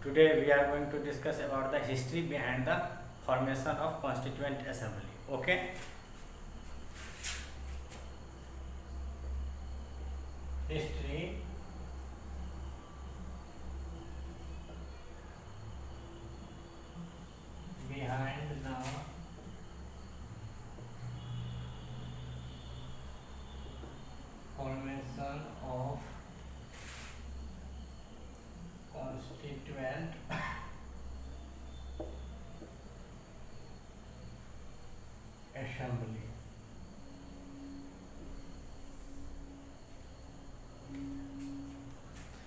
Today we are going to discuss about the history behind the formation of Constituent Assembly. Okay. History behind the formation of Constituent Assembly.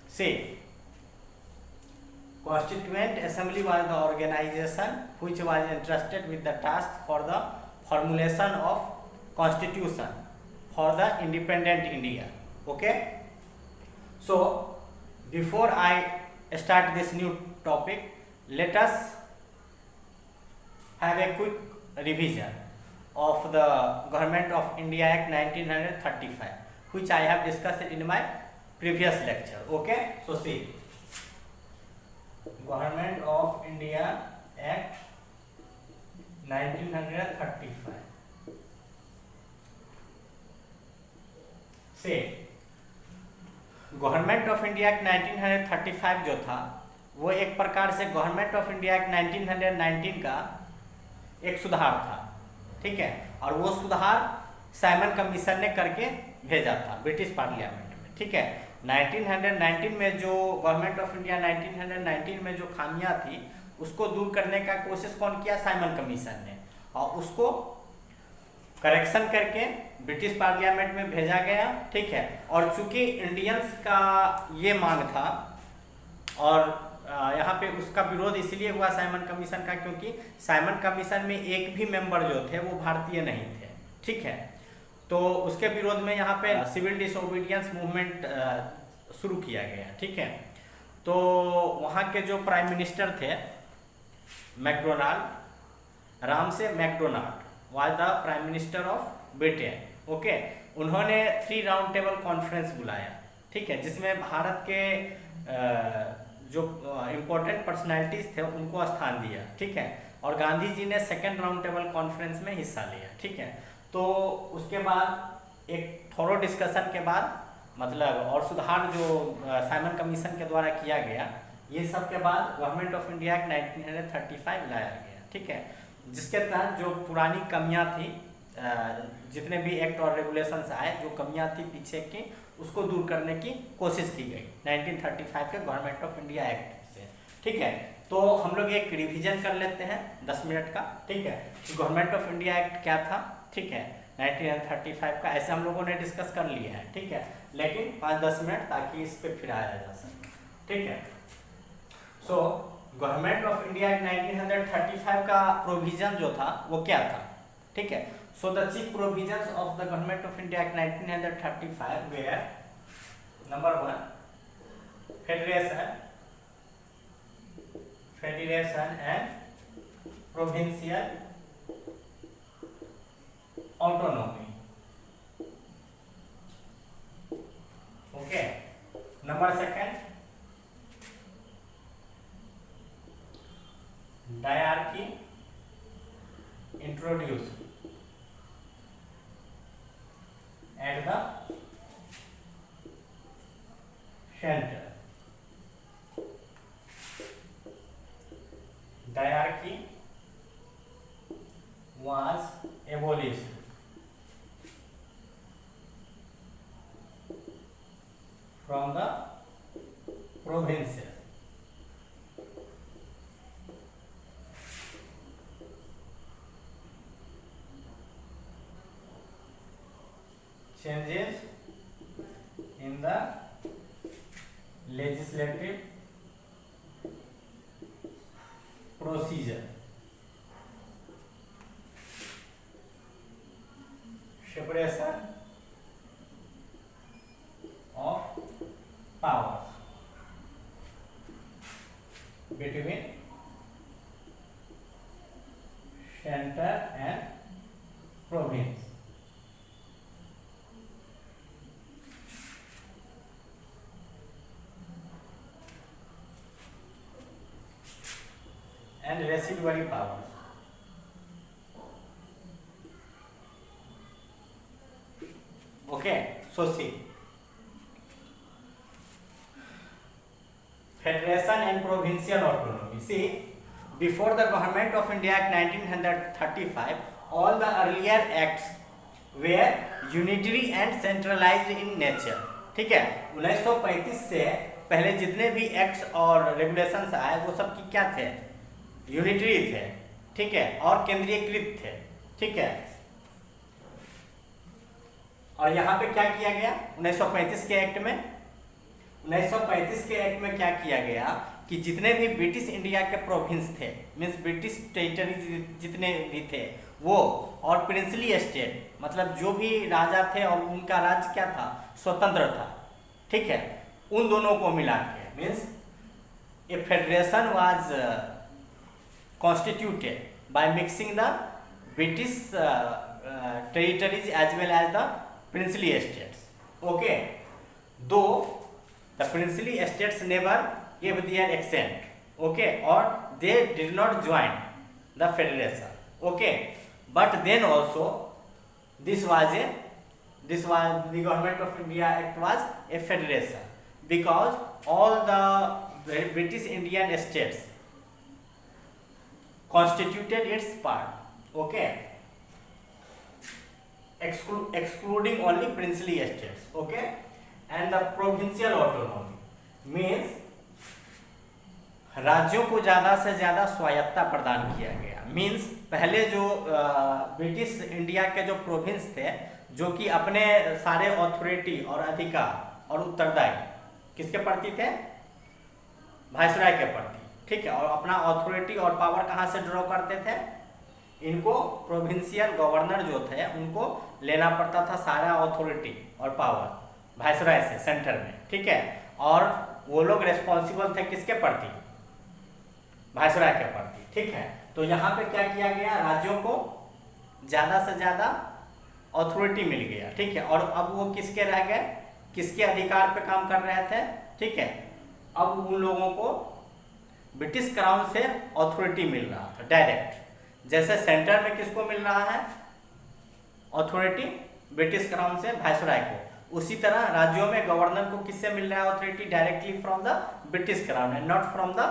See, Constituent Assembly was the organization which was entrusted with the task for the formulation of constitution for the independent India. Okay. So, before I start this new topic, let us have a quick revision of the Government of India Act 1935, which I have discussed in my previous lecture. Okay. So, see. Government of India Act 1935. से government of India Act 1935 जो था वो एक प्रकार से government of India act 1919 का एक सुधार था, ठीक है। और वो सुधार साइमन कमीशन ने करके भेजा था ब्रिटिश पार्लियामेंट में, ठीक है। 1919 में जो गवर्नमेंट ऑफ इंडिया 1919 में जो खामियां थी उसको दूर करने का कोशिश कौन किया? साइमन कमीशन ने, और उसको करेक्शन करके ब्रिटिश पार्लियामेंट में भेजा गया, ठीक है। और चूंकि इंडियंस का ये मांग था और यहाँ पे उसका विरोध इसलिए हुआ साइमन कमीशन का क्योंकि साइमन कमीशन में एक भी मेंबर जो थे वो भारतीय नहीं थे, ठीक है। तो उसके विरोध में यहाँ पे सिविल डिसोबीडियंस मूवमेंट शुरू किया गया, ठीक है। तो वहाँ के जो प्राइम मिनिस्टर थे MacDonald, Ramsay MacDonald was the prime minister of Britain, okay. उन्होंने 3 राउंड टेबल कॉन्फ्रेंस बुलाया, ठीक है, जिसमें भारत के जो इम्पोर्टेंट पर्सनैलिटीज थे उनको स्थान दिया, ठीक है। और गांधी जी ने 2nd राउंड टेबल कॉन्फ्रेंस में हिस्सा लिया, ठीक है। तो उसके बाद एक थोरो डिस्कशन के बाद मतलब और सुधार जो साइमन कमीशन के द्वारा किया गया, ये सब के बाद गवर्नमेंट ऑफ इंडिया एक्ट 1935 लाया गया, ठीक है। जिसके तहत जो पुरानी कमियां थी, जितने भी एक्ट और रेगुलेशंस आए, जो कमियां थी पीछे की, उसको दूर करने की कोशिश की गई 1935 के गवर्नमेंट ऑफ इंडिया एक्ट से, ठीक है। तो हम लोग एक रिवीजन कर लेते हैं 10 मिनट का, ठीक है। गवर्नमेंट ऑफ इंडिया एक्ट क्या था, ठीक है, 1935 का, ऐसे हम लोगों ने डिस्कस कर लिया है, ठीक है। लेकिन 5-10 मिनट ताकि इस पर फिर आया जा सके, ठीक है। So government of India Act 1935 का प्रोविजन जो था वो क्या था, ठीक है। So the chief provisions of the Government of India Act 1935 were number 1 federation and provincial autonomy, okay. Number 2 dyarchy introduced at the center. Diarchy was abolished from the provinces. Changes in the legislative procedure, separation of powers between center and province. And residuary powers. Okay, so see federation and provincial autonomy. See, before the Government of India Act 1935, all the earlier acts were unitary and centralized in nature। ठीक है, 1935 से पहले जितने भी acts और regulations आए वो सब की क्या थे, यूनिटरी थे, ठीक है, और केंद्रीयकृत थे, ठीक है। और यहाँ पे क्या किया गया 1935 के एक्ट में, 1935 के एक्ट में क्या किया गया कि जितने भी ब्रिटिश इंडिया के प्रोविंस थे, मीन्स ब्रिटिश टेरिटरी जितने भी थे वो, और प्रिंसली एस्टेट मतलब जो भी राजा थे और उनका राज्य क्या था, स्वतंत्र था, ठीक है, उन दोनों को मिला के means a federation was constituted by mixing the British territories as well as the princely estates। okay, though the princely estates never gave their assent, okay, or they did not join the federation, okay, but then also this was the government of India act was a federation because all the British Indian states constituted its part, okay, excluding only princely estates, okay, and the provincial autonomy means राज्यों को ज़्यादा से ज़्यादा स्वायत्ता प्रदान किया गया। Means पहले जो ब्रिटिश इंडिया के जो प्रोविंस थे जो कि अपने सारे अथॉरिटी और अधिकार और उत्तरदायी किसके प्रति थे, वायसराय के प्रति, ठीक है, और अपना अथॉरिटी और पावर कहाँ से ड्रॉ करते थे, इनको प्रोविंशियल गवर्नर जो थे उनको लेना पड़ता था सारा अथॉरिटी और पावर वायसराय से सेंटर में, ठीक है, और वो लोग रेस्पॉन्सिबल थे किसके प्रति, वायसराय के प्रति, ठीक है। तो यहाँ पे क्या किया गया, राज्यों को ज़्यादा से ज़्यादा अथॉरिटी मिल गया, ठीक है, और अब वो किसके रह गए, किसके अधिकार पे काम कर रहे थे, ठीक है, अब उन लोगों को ब्रिटिश क्राउन से अथॉरिटी मिल रहा था डायरेक्ट। जैसे सेंटर में किसको मिल रहा है अथॉरिटी, ब्रिटिश क्राउन से वायसराय को, उसी तरह राज्यों में गवर्नर को किससे मिल रहा है authority, directly from the British crown and not from the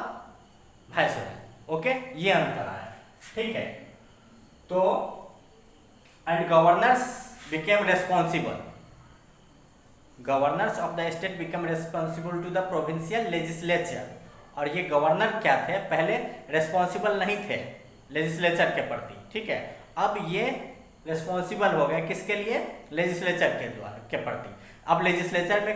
viceroy. Okay, ये अंतर है, ठीक है। तो and governors became responsible, governors of the state became responsible to the provincial legislature. और ये गवर्नर क्या थे, पहले रेस्पॉन्सिबल नहीं थे लेजिस्लेचर के प्रति, ठीक है, अब ये रेस्पॉन्सिबल हो गए किसके लिए, लेजिस्लेचर के द्वारा के प्रति। अब लेजिस्लेचर में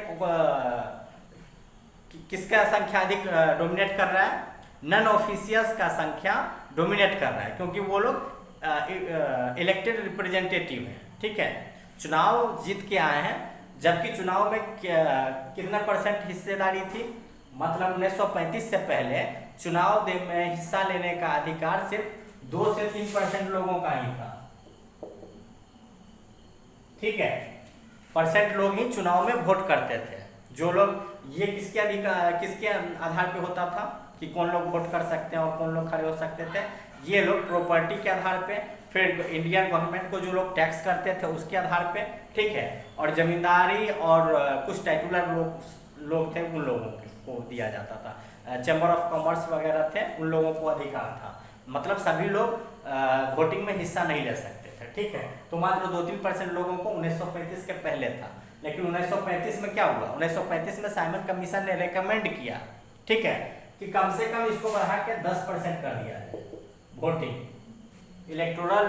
किसका संख्या अधिक डोमिनेट कर रहा है, नॉन ऑफिशियल्स का संख्या डोमिनेट कर रहा है, क्योंकि वो लोग इलेक्टेड रिप्रेजेंटेटिव हैं, ठीक है, चुनाव जीत के आए हैं, जबकि चुनाव में कितना % हिस्सेदारी थी, मतलब 1935 से पहले चुनाव में हिस्सा लेने का अधिकार सिर्फ 2 से 3% लोगों का ही था, ठीक है, % लोग ही चुनाव में वोट करते थे। जो लोग ये किसके अधिकार, किसके आधार पे होता था कि कौन लोग वोट कर सकते हैं और कौन लोग खड़े हो सकते थे, ये लोग प्रॉपर्टी के आधार पे, फिर इंडियन गवर्नमेंट को जो लोग टैक्स करते थे उसके आधार पे, ठीक है, और जमींदारी और कुछ टाइटुलर लोग थे उन लोगों को दिया जाता था, चैम्बर ऑफ कॉमर्स वगैरह थे उन लोगों को अधिकार था, मतलब सभी लोग वोटिंग में हिस्सा नहीं ले सकते थे, ठीक है। तो मात्र 2-3% लोगों को 1935 के पहले था, लेकिन 1935 में क्या हुआ, 1935 में साइमन कमीशन ने रेकमेंड किया, ठीक है, कि कम से कम इसको बढ़ा के 10% कर दिया जाए वोटिंग, इलेक्टोरल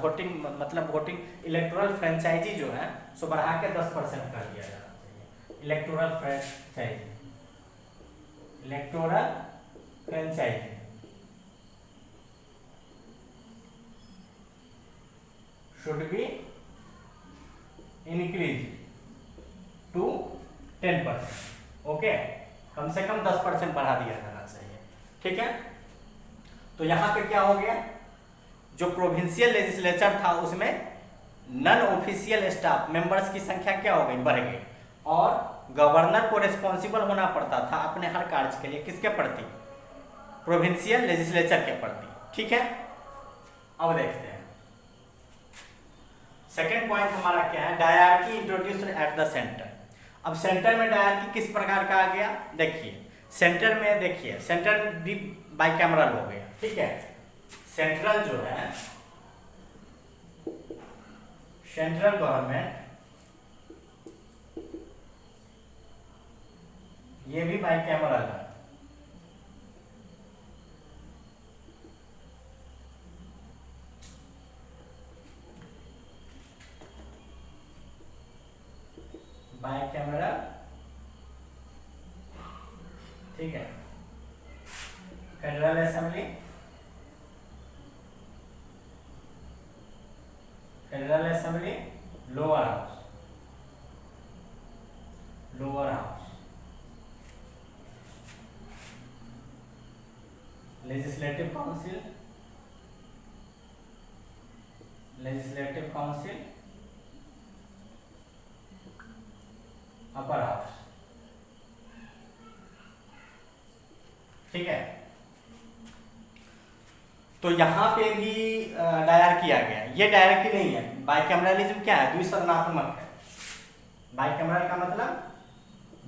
वोटिंग मतलब वोटिंग इलेक्टोरल फ्रेंचाइजी जो है सो बढ़ा के 10% कर दिया जाना चाहिए। Electoral franchise, electoral franchise should be increased to 10%, okay, कम से कम 10% बढ़ा दिया जाना चाहिए, ठीक है। तो यहाँ पे क्या हो गया, जो प्रोविंशियल लेजिस्लेचर था उसमें नॉन ऑफिशियल स्टाफ मेंबर्स की संख्या क्या हो गई, बढ़ गई, और गवर्नर को रिस्पॉन्सिबल होना पड़ता था अपने हर कार्य के लिए, किसके प्रति, प्रोविंशियल लेजिस्लेचर के प्रति। ठीक है, अब देखते हैं सेकेंड पॉइंट हमारा क्या है, dyarchy introduced at the centre. अब सेंटर में डायरकी किस प्रकार का आ गया, देखिए सेंटर में, देखिए सेंटर भी बाइकैमरल हो गया। ठीक है, सेंट्रल जो है, सेंट्रल गवर्नमेंट, ये भी बाइकैमरल है। बाइकैमरल, ठीक है, federal assembly, federal assembly, lower house, lower house, legislative council, legislative council, upper house. ठीक है, तो यहां पे भी डायर किया गया। ये डायरेक्टली नहीं है, बाइकैमरलिज्म क्या है, द्विसदनात्मक है। बाइकैमरल का मतलब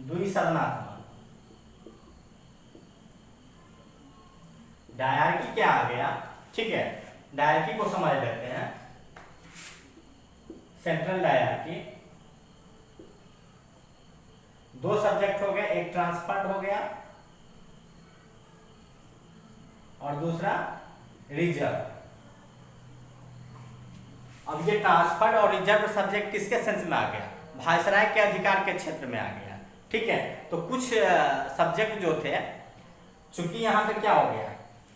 द्विसदनात्मक। डायरकी क्या आ गया, ठीक है, डायरकी को समझ लेते हैं। सेंट्रल डायरकी, दो सब्जेक्ट हो गए, एक ट्रांसफर्ड हो गया और दूसरा रिजर्व। अब ये ट्रांसफर्ड और रिजर्व सब्जेक्ट किसके सेंस में आ गया, वायसराय के अधिकार के क्षेत्र में आ गया। ठीक है, तो कुछ सब्जेक्ट जो थे, चूंकि यहां पे क्या हो गया,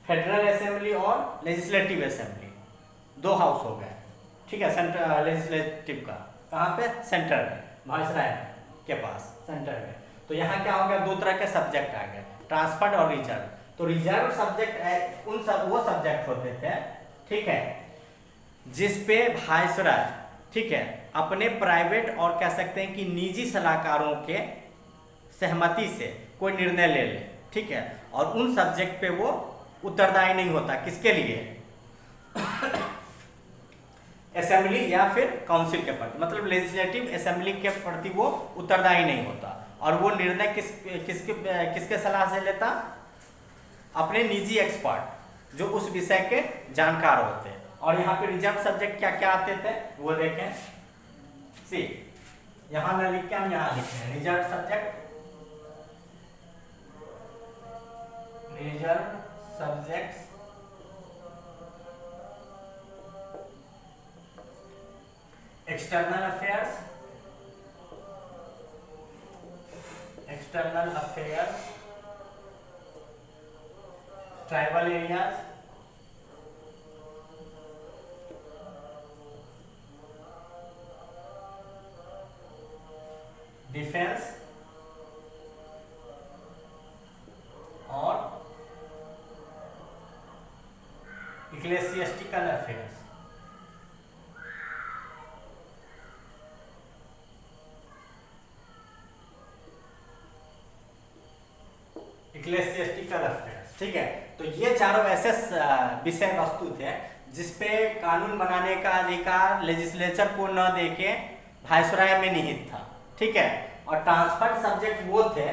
फेडरल असेंबली और लेजिस्लेटिव असेंबली, दो हाउस हो गए। ठीक है, सेंट्रल लेजिस्लेटिव का कहां पे, सेंटर में, वायसराय के पास, सेंटर में। तो यहाँ क्या हो गया, दो तरह के सब्जेक्ट आ गए, ट्रांसफर्ड और रिजर्व। तो रिजर्व सब्जेक्ट वो सब्जेक्ट होते थे, ठीक है, जिसपे वायसराय, ठीक है, अपने प्राइवेट और कह सकते हैं कि निजी सलाहकारों के सहमति से कोई निर्णय ले ले। ठीक है, और उन सब्जेक्ट पे वो उत्तरदायी नहीं होता, किसके लिए, असेंबली या फिर काउंसिल के प्रति, मतलब लेजिस्लेटिव असेंबली के प्रति वो उत्तरदायी नहीं होता। और वो निर्णय किसके सलाह से लेता, अपने निजी एक्सपर्ट जो उस विषय के जानकार होते हैं। और यहाँ पे रिजर्व सब्जेक्ट क्या क्या आते थे वो देखें, सी यहाँ न लिख के हम यहाँ लिखे हैं, reserve subject, reserve subjects, external affairs, external affairs, tribal areas, defence और इक्लेसियस्टिकल अफेयर्स। इक्लेसियस्टिकल अफेयर्स, ठीक है। तो ये चारों ऐसे विषय वस्तु थे जिसपे कानून बनाने का अधिकार लेजिस्लेचर को न देके वायसराय में निहित था। ठीक है, और ट्रांसफर्ड सब्जेक्ट वो थे,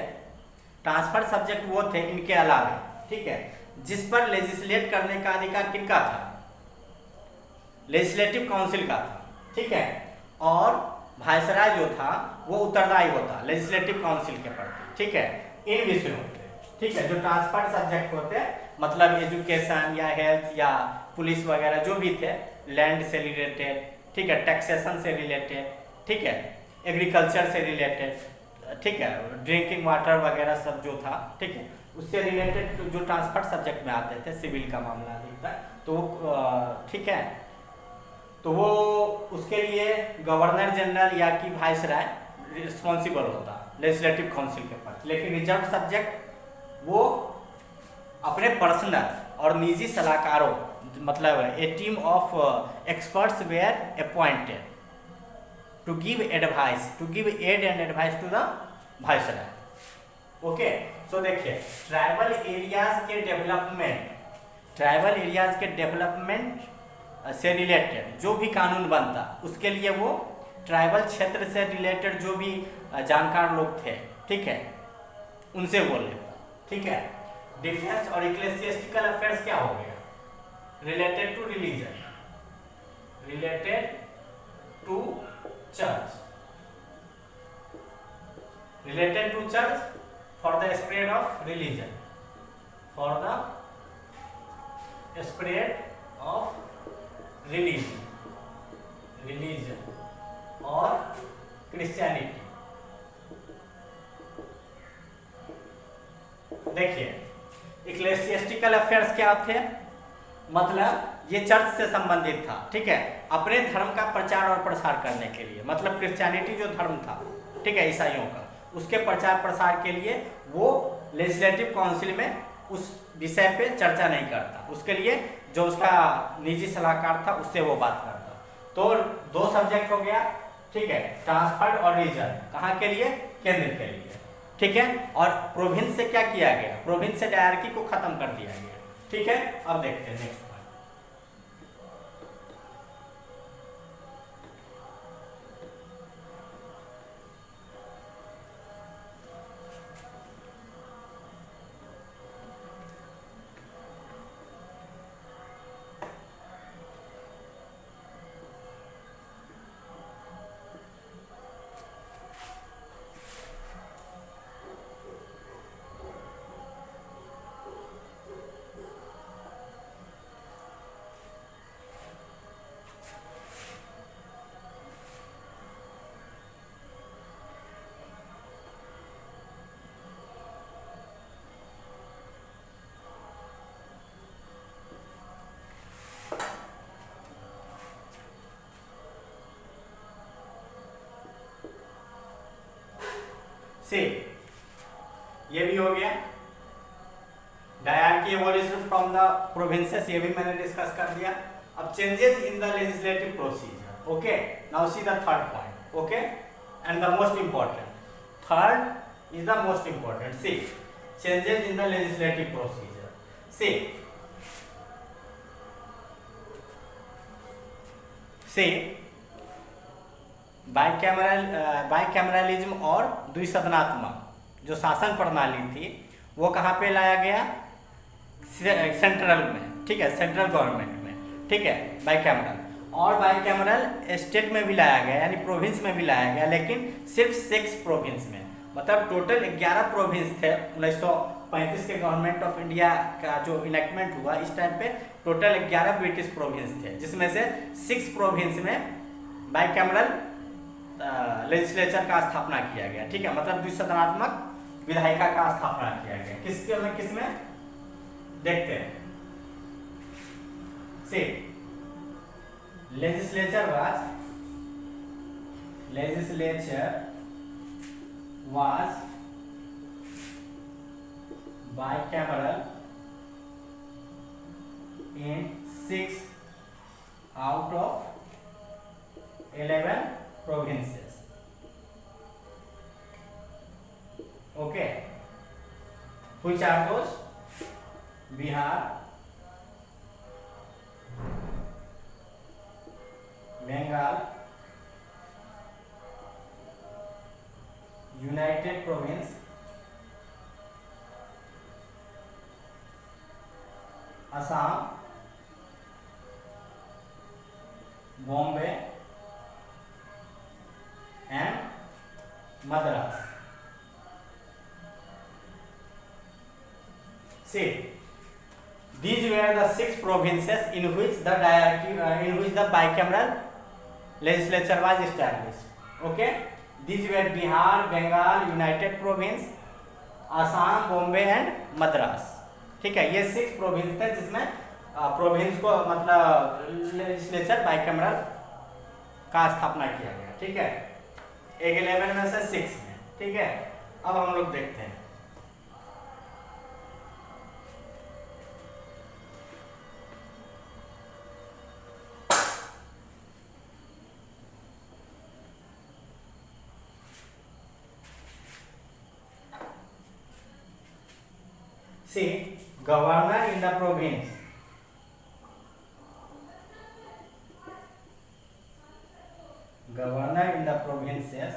ट्रांसफर्ड सब्जेक्ट वो थे इनके अलावे, ठीक है, जिस पर लेजिस्लेट करने का अधिकार किनका था, लेजिस्लेटिव काउंसिल का था। ठीक है, और वायसराय जो था वो उत्तरदायी होता लेजिस्लेटिव काउंसिल के प्रति। ठीक है, इन विषयों पे, ठीक है, जो ट्रांसफर्ड सब्जेक्ट होते मतलब एजुकेशन या हेल्थ या पुलिस वगैरह जो भी थे, लैंड से रिलेटेड, ठीक है, टैक्सेशन से रिलेटेड, ठीक है, एग्रीकल्चर से रिलेटेड, ठीक है, ड्रिंकिंग वाटर वगैरह सब जो था, ठीक है, उससे रिलेटेड जो ट्रांसफर्ड सब्जेक्ट में आते थे, सिविल का मामला अधिकतर, तो ठीक है, तो वो उसके लिए गवर्नर जनरल या कि वायसराय रिस्पॉन्सिबल होता लेजिस्लेटिव काउंसिल के पास। लेकिन रिजर्व सब्जेक्ट वो अपने पर्सनल और निजी सलाहकारों, मतलब a team of experts were appointed to give advice, to give aid and advice to the viceroy. Okay, सो देखिए, ट्राइबल एरियाज के डेवलपमेंट से रिलेटेड जो भी कानून बनता, उसके लिए वो ट्राइबल क्षेत्र से रिलेटेड जो भी जानकार लोग थे, ठीक है, उनसे बोले, ठीक है। डिफेंस और इक्लेसियस्टिकल अफेयर्स क्या हो गया? Related to religion, related to church, related to church for the spread of religion, for the spread of religion और क्रिश्चियनिटी। देखिए, इक्लेसियस्टिकल अफेयर्स क्या थे? मतलब ये चर्च से संबंधित था, ठीक है, अपने धर्म का प्रचार और प्रसार करने के लिए, मतलब क्रिश्चियनिटी जो धर्म था, ठीक है, ईसाइयों का, उसके प्रचार प्रसार के लिए वो लेजिस्लेटिव काउंसिल में उस विषय पे चर्चा नहीं करता, उसके लिए जो उसका निजी सलाहकार था उससे वो बात करता। तो दो सब्जेक्ट हो गया, ठीक है, ट्रांसफर्ड और रीजन, कहाँ के लिए? केंद्र के लिए, ठीक है। और प्रोविंस से क्या किया गया? प्रोविंस से डायरकी को खत्म कर दिया गया, ठीक है। अब देखते हैं नेक्स्ट। से ये भी हो गया, dyarchy evolution from the provinces, ये भी मैंने डिस्कस कर दिया। अब changes in the legislative procedure, okay. Now see the third point, okay, and the most important, third is the most important. See changes in the legislative procedure. See bicameralism और द्विसदनात्मक जो शासन प्रणाली थी वो कहाँ पे लाया गया? सेंट्रल में, ठीक है, सेंट्रल गवर्नमेंट में, ठीक है, बाइकैमरल। और बाइकैमरल स्टेट में भी लाया गया, यानी प्रोविंस में भी लाया गया, लेकिन सिर्फ 6 प्रोविंस में। मतलब टोटल 11 प्रोविंस थे 1935 के गवर्नमेंट ऑफ इंडिया का जो इनेक्टमेंट हुआ इस टाइम पे, टोटल 11 ब्रिटिश प्रोविंस थे, जिसमें से 6 प्रोविंस में बाइकैमरल लेजिस्लेचर का स्थापना किया गया, ठीक है, मतलब द्विसदनात्मक विधायिका का स्थापना किया गया। किसमें देखते हैं। See legislature was bicameral in 6 out of 11 provinces. Okay, which are those? Bihar, Bengal, United Province, Assam, Bombay and Madras. See, these were the 6 provinces in which the bicameral legislature was established. Okay, these were Bihar, Bengal, United Province, Assam, Bombay and Madras. ठीक है, ये 6 province थे जिसमें province को मतलब legislature bicameral का स्थापना किया गया, ठीक है, 11 में से 6 में, ठीक है। अब हम लोग देखते हैं। See, governor in the province provinces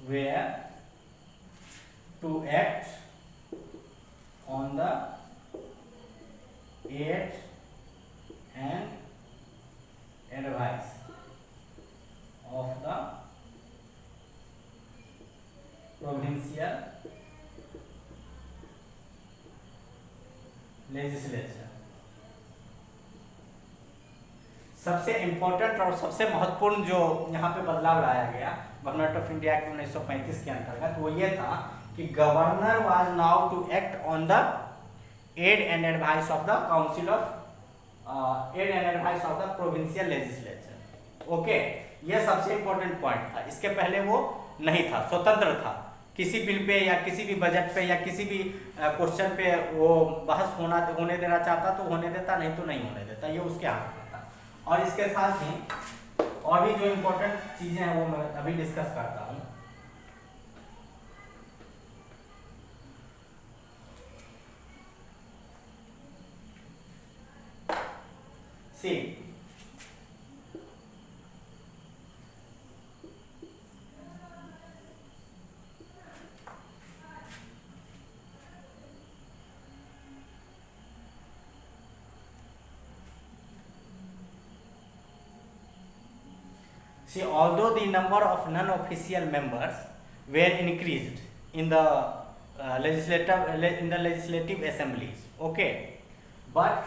were to act on the aid and advice of the provincial legislature। सबसे इम्पोर्टेंट और सबसे महत्वपूर्ण जो यहाँ पे बदलाव लाया गया गवर्नमेंट ऑफ इंडिया एक्ट 1935 के अंतर्गत वो ये था कि governor was now to act on the aid and advice of the council of aid and advice of the provincial legislature. Okay, ये सबसे इम्पोर्टेंट पॉइंट था। इसके पहले वो नहीं था, स्वतंत्र था। किसी बिल पे या किसी भी बजट पे या किसी भी क्वेश्चन पे वो बहस होने देना चाहता तो होने देता, नहीं तो नहीं होने देता, ये उसके हाथ में था। और इसके साथ ही और भी जो इम्पोर्टेंट चीजें हैं वो मैं अभी डिस्कस करता हूँ। सी, See, although the number of non-official members were increased in the legislative assemblies, okay, but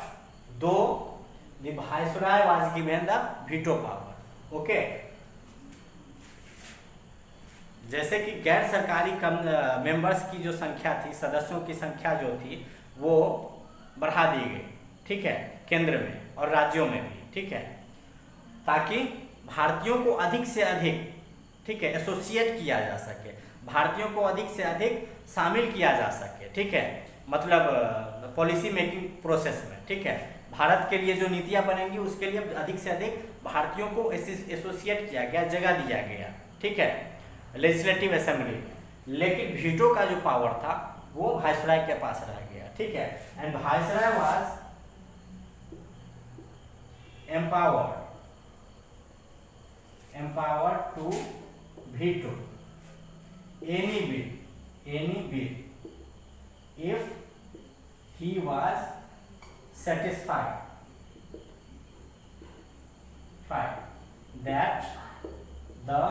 though the viceroy was given the veto power, okay, जैसे कि गैर सरकारी मेंबर्स की जो संख्या थी, सदस्यों की संख्या जो थी वो बढ़ा दी गई, ठीक है, केंद्र में और राज्यों में भी, ठीक है, ताकि भारतीयों को अधिक से अधिक, ठीक है, एसोसिएट किया जा सके, भारतीयों को अधिक से अधिक शामिल किया जा सके, ठीक है, मतलब पॉलिसी मेकिंग प्रोसेस में, ठीक है, भारत के लिए जो नीतियां बनेंगी उसके लिए अधिक से अधिक भारतीयों को एसोसिएट किया गया, जगह दिया गया, ठीक है, लेजिस्लेटिव असेंबली। लेकिन वीटो का जो पावर था वो वायसराय के पास रह गया, ठीक है, and viceroy was empowered to veto any bill if he was satisfied that the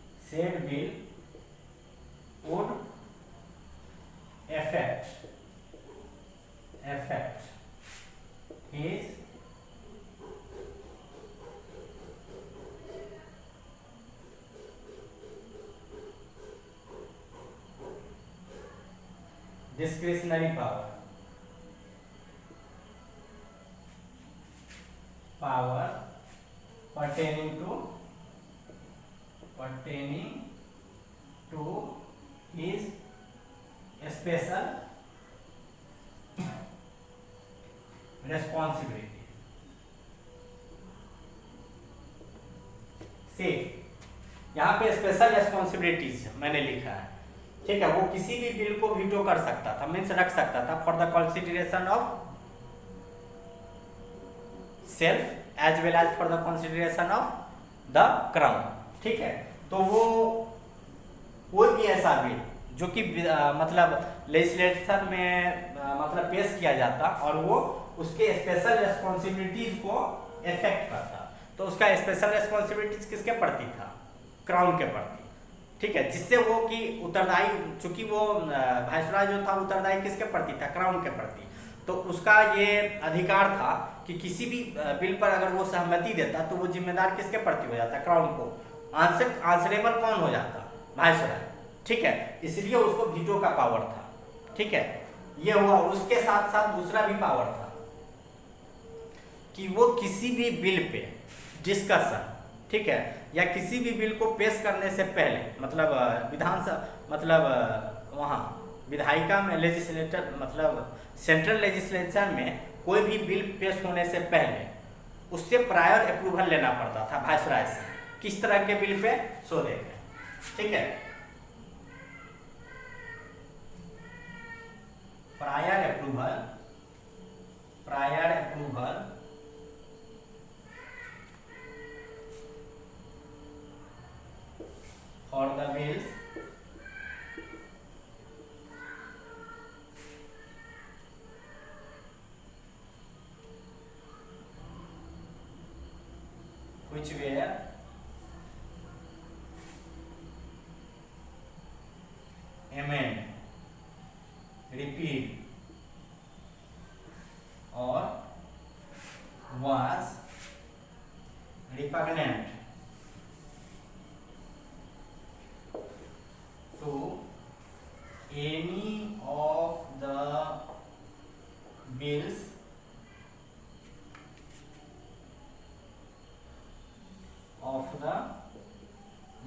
said bill would affect his discretionary power pertaining to his special responsibility। से यहाँ पे स्पेशल रेस्पॉन्सिबिलिटीज मैंने लिखा है, ठीक है, वो किसी भी बिल को वीटो कर सकता था, मीन्स रख सकता था for the consideration of self as well as for the consideration of the crown, ठीक है। तो वो कोई भी ऐसा बिल जो कि मतलब लेजिस्लेशन में मतलब पेश किया जाता और वो उसके स्पेशल रेस्पॉन्सिबिलिटीज को इफेक्ट करता, तो उसका स्पेशल रेस्पॉन्सिबिलिटीज किसके प्रति था? क्राउन के प्रति, ठीक है, जिससे वो कि उत्तरदायी, चूंकि वो वायसराय जो था उत्तरदायी किसके प्रति था? क्राउन के प्रति। तो उसका ये अधिकार था कि किसी भी बिल पर अगर वो सहमति देता तो वो जिम्मेदार किसके प्रति हो जाता? क्राउन को। आंसरेबल कौन हो जाता? वायसराय, ठीक है, इसलिए उसको वीटो का पावर था, ठीक है, ये हुआ। उसके साथ साथ दूसरा भी पावर था कि वो किसी भी बिल पे डिस्कशन, ठीक है, या किसी भी बिल को पेश करने से पहले, मतलब विधानसभा, मतलब वहाँ विधायिका में लेजिस्लेटर, मतलब सेंट्रल लेजिस्लेचर में कोई भी बिल पेश होने से पहले उससे प्रायर अप्रूवल लेना पड़ता था वायसराय से, किस तरह के बिल पे, सो देखें, ठीक है। Prior approval for the bills which were amended, repealed or was repugnant to any of the bills of the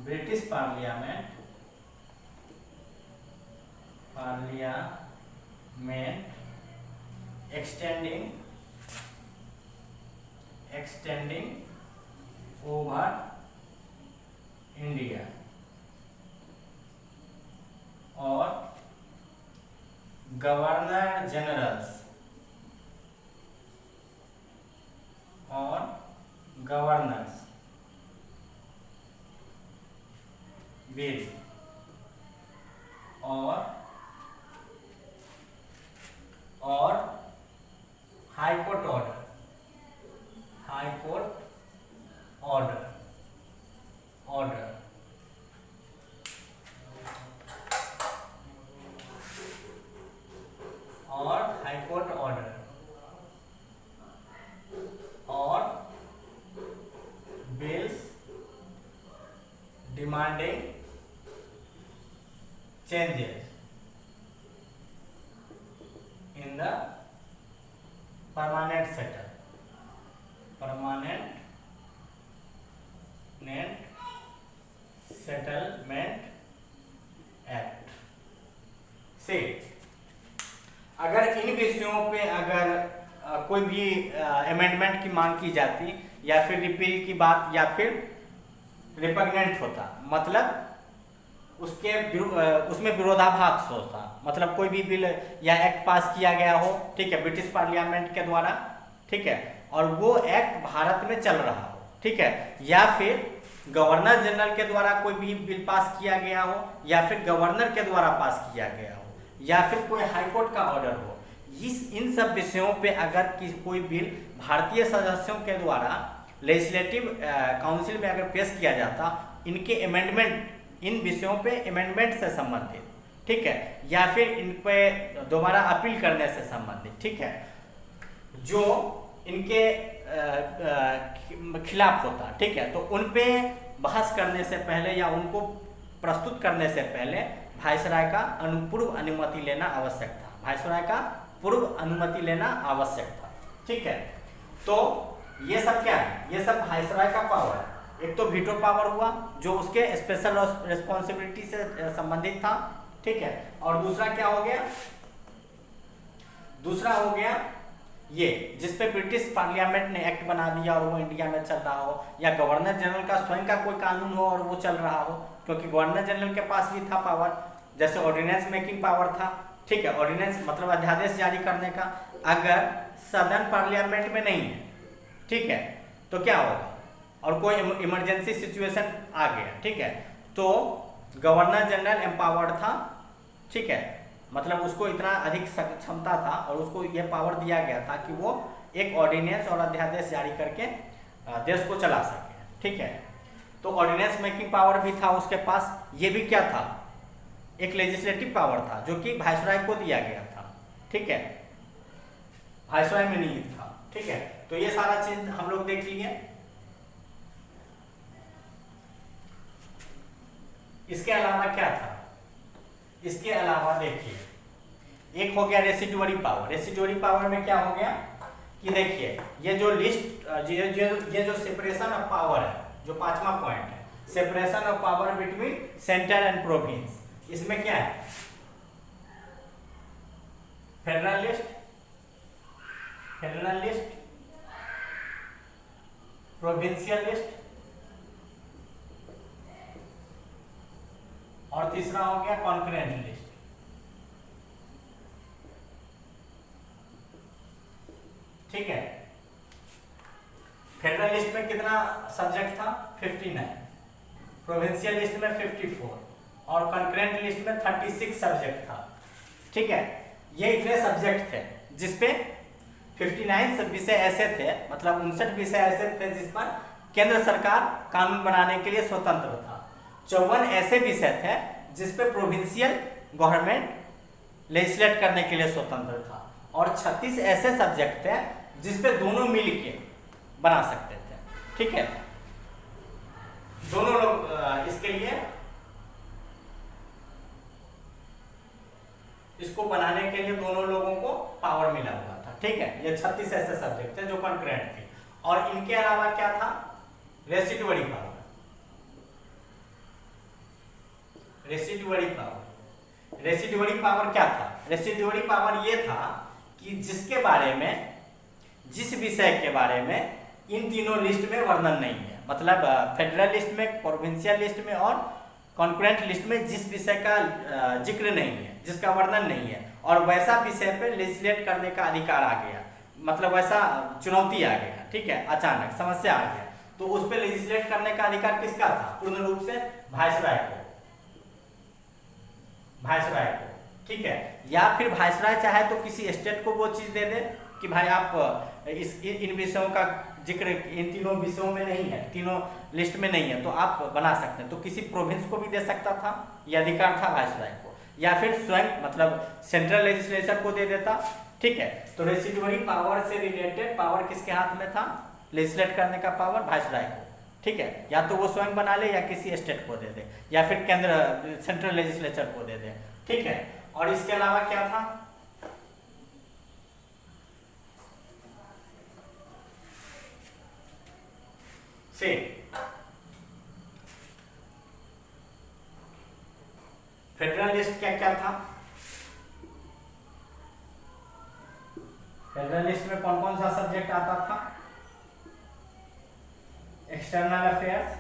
British Parliament extending over India or Governor Generals or governors bill or High Court order, or High Court order or bills demanding changes in the permanent settlement act से अगर इन विषयों पे अगर कोई भी amendment की मांग की जाती या फिर रिपील की बात या फिर रिपग्नेंट होता, मतलब उसमें विरोधाभास होता, मतलब कोई भी बिल या एक्ट पास किया गया हो, ठीक है, ब्रिटिश पार्लियामेंट के द्वारा, ठीक है, और वो एक्ट भारत में चल रहा हो, ठीक है, या फिर गवर्नर जनरल के द्वारा कोई भी बिल पास किया गया हो या फिर गवर्नर के द्वारा पास किया गया हो या फिर कोई हाईकोर्ट का ऑर्डर हो, इन सब विषयों पे अगर कोई बिल भारतीय सदस्यों के द्वारा लेजिस्लेटिव काउंसिल में अगर पेश किया जाता, इनके अमेंडमेंट, इन विषयों पे अमेंडमेंट से संबंधित, ठीक है, या फिर इन पे दोबारा अपील करने से संबंधित, ठीक है, जो इनके खिलाफ होता, ठीक है, तो उन पे बहस करने से पहले या उनको प्रस्तुत करने से पहले वायसराय का पूर्व अनुमति लेना आवश्यक था, वायसराय का पूर्व अनुमति लेना आवश्यक था, ठीक है। तो ये सब क्या है, ये सब वायसराय का पावर है। एक तो वीटो पावर हुआ जो उसके स्पेशल रिस्पॉन्सिबिलिटी से संबंधित था, ठीक है, और दूसरा क्या हो गया, दूसरा हो गया ये जिसपे ब्रिटिश पार्लियामेंट ने एक्ट बना दिया और वो इंडिया में चल रहा हो, या गवर्नर जनरल का स्वयं का कोई कानून हो और वो चल रहा हो, क्योंकि गवर्नर जनरल के पास भी था पावर, जैसे ऑर्डिनेंस मेकिंग पावर था, ठीक है, ऑर्डिनेंस मतलब अध्यादेश जारी करने का। अगर सदन पार्लियामेंट में नहीं है, ठीक है, तो क्या होगा, और कोई इमरजेंसी सिचुएशन आ गया, ठीक है, तो गवर्नर जनरल एम्पावर्ड था, ठीक है, मतलब उसको इतना अधिक क्षमता था और उसको ये पावर दिया गया था कि वो एक ऑर्डिनेंस और अध्यादेश जारी करके देश को चला सके, ठीक है। तो ऑर्डिनेंस मेकिंग पावर भी था उसके पास, ये भी क्या था, एक लेजिस्लेटिव पावर था जो कि वायसराय को दिया गया था, ठीक है, वायसराय में नहीं था, ठीक है। तो ये सारा चीज हम लोग देख लिए। इसके अलावा क्या था, इसके अलावा देखिए, एक हो गया रेसिडुअरी पावर। रेसिडुअरी पावर में क्या हो गया कि देखिए ये जो लिस्ट, ये जो सेपरेशन ऑफ पावर है, जो 5वां पॉइंट है, separation of power between centre and province, इसमें क्या है, फेडरल लिस्ट प्रोविंशियल लिस्ट, और तीसरा हो गया कॉन्करेंट लिस्ट। ठीक है, फेडरल लिस्ट में कितना सब्जेक्ट था? 59, प्रोविंशियल लिस्ट में 54 और कॉन्करेंट लिस्ट में 36 सब्जेक्ट था। ठीक है, ये इतने सब्जेक्ट थे जिसपे 59 विषय ऐसे थे, मतलब 59 विषय ऐसे थे जिस पर केंद्र सरकार कानून बनाने के लिए स्वतंत्र था। 54 ऐसे विषय थे जिस पे प्रोविंशियल गवर्नमेंट लेजिस्लेट करने के लिए स्वतंत्र था, और 36 ऐसे सब्जेक्ट थे जिस पे दोनों मिल के बना सकते थे। ठीक है, दोनों लोग इसके लिए, इसको बनाने के लिए दोनों लोगों को पावर मिला हुआ था। ठीक है, ये 36 ऐसे सब्जेक्ट थे जो कॉन्करेंट थे, और इनके अलावा क्या था? Residuary power. Residuary power, residuary power क्या था? रेसिडुअरी पावर ये था कि जिसके बारे में, जिस विषय के बारे में इन तीनों लिस्ट में वर्णन नहीं है, मतलब फेडरल लिस्ट में, प्रोविंशियल लिस्ट में और कॉन्करेंट लिस्ट में जिस विषय का जिक्र नहीं है, जिसका वर्णन नहीं है, और वैसा विषय पे लेजिस्लेट करने का अधिकार आ गया, मतलब वैसा चुनौती आ गया। ठीक है, अचानक समस्या आ गया, तो उस पर लेजिस्लेट करने का अधिकार किसका था? पूर्ण रूप से वायसराय को, वायसराय को। ठीक है, या फिर वायसराय चाहे तो किसी स्टेट को वो चीज दे दे कि भाई आप इन विषयों का जिक्र इन तीनों विषयों में नहीं है, तीनों लिस्ट में नहीं है, तो आप बना सकते हैं। तो किसी प्रोविंस को भी दे सकता था, यह अधिकार था वायसराय को, या फिर स्वयं मतलब सेंट्रल लेजिस्लेचर को दे देता। ठीक है, तो रेसिडुअरी पावर से रिलेटेड पावर किसके हाथ में था? लेजिस्लेट करने का पावर वायसराय को। ठीक है, या तो वो स्वयं बना ले या किसी स्टेट को दे दे, या फिर केंद्र सेंट्रल लेजिस्लेचर को दे दे। ठीक है, और इसके अलावा क्या था? फेडरल लिस्ट क्या क्या था? फेडरल लिस्ट में कौन कौन सा सब्जेक्ट आता था? External affairs,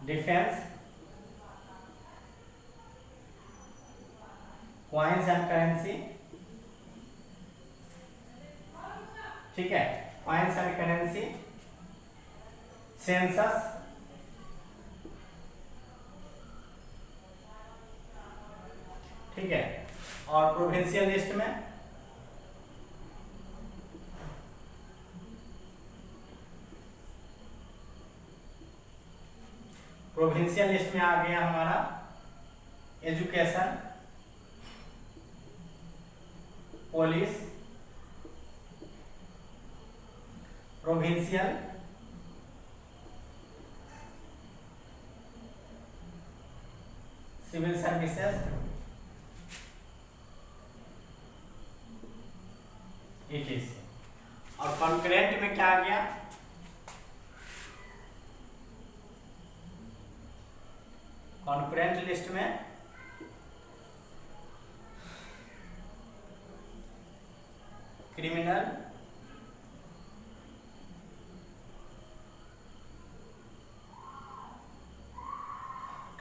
defence, coins and currency. ठीक है, कॉइन्स एंड करेंसी, सेंसस, ठीक है, और प्रोविंशियल लिस्ट में प्रोविंशियल लिस्ट में आ गया हमारा education, police, provincial civil services, etc। और कॉन्करेंट में क्या आ गया? कॉन्करेंट लिस्ट में criminal,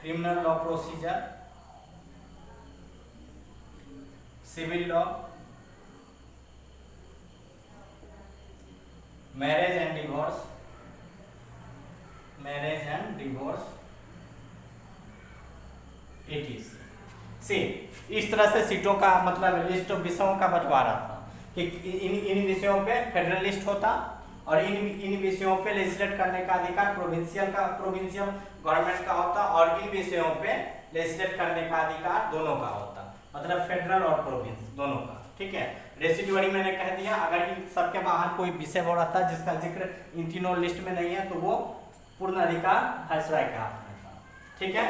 criminal law procedure, civil law, marriage and divorce, marriage and divorce, etc। See इस तरह से सीटों का मतलब लिस्ट ऑफ विषयों का बंटवारा था कि इन विषयों पे फेडरल लिस्ट होता, और इन विषयों पे लेजिस्लेट करने का अधिकार प्रोविंशियल गवर्नमेंट का होता, और इन विषयों पे लेजिस्लेट करने का अधिकार दोनों का होता, मतलब फेडरल और प्रोविंस दोनों का। ठीक है, रेसिडुअरी मैंने कह दिया, अगर इन सबके बाहर कोई विषय हो रहा था जिसका जिक्र इन तीनों लिस्ट में नहीं है, तो वो पूर्ण अधिकार वायसराय के हाथ में था। ठीक है,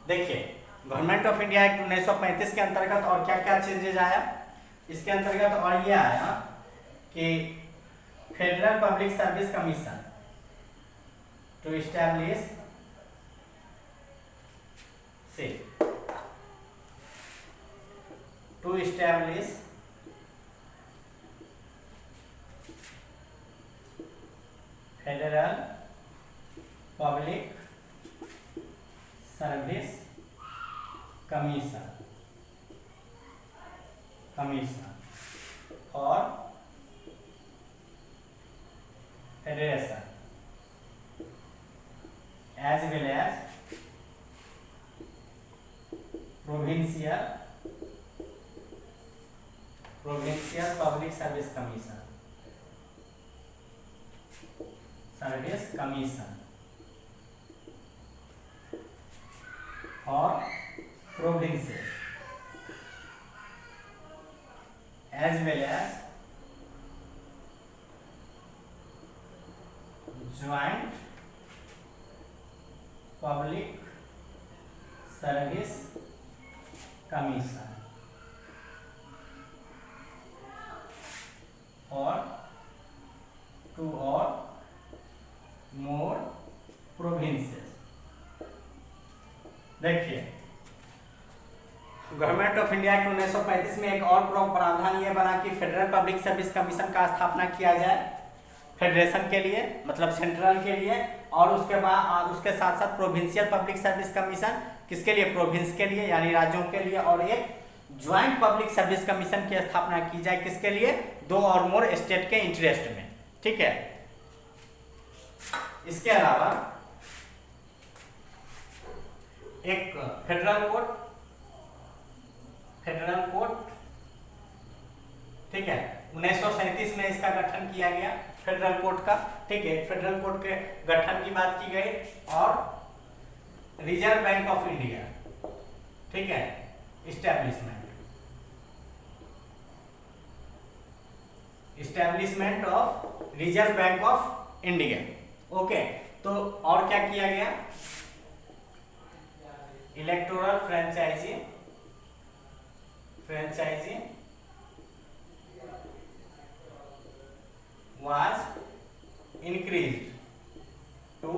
देखिए गवर्नमेंट ऑफ इंडिया एक्ट 1935 के अंतर्गत और क्या क्या चेंजेज आया इसके अंतर्गत, और ये आया कि federal public service commission to establish federal public service commission और federation as well as provincial public service commission or provinces as well as joint public service commission और 2 or more provinces। देखिए गवर्नमेंट ऑफ इंडिया एक्ट 1935 में एक और प्रावधान ये बना कि फेडरल पब्लिक सर्विस कमीशन का स्थापना किया जाए फेडरेशन के लिए, मतलब सेंट्रल के लिए, और उसके बाद उसके साथ साथ प्रोविंशियल पब्लिक सर्विस कमीशन किसके लिए, प्रोविंस के लिए यानी राज्यों के लिए, और एक ज्वाइंट पब्लिक सर्विस कमीशन की स्थापना की जाए किसके लिए, 2 और मोर स्टेट के इंटरेस्ट में। ठीक है, इसके अलावा एक फेडरल कोर्ट, ठीक है, 1937 में इसका गठन किया गया फेडरल कोर्ट का। ठीक है, फेडरल कोर्ट के गठन की बात की गई, और रिजर्व बैंक ऑफ इंडिया, ठीक है, establishment of Reserve Bank of India. Okay, तो और क्या किया गया, electoral franchise was increased to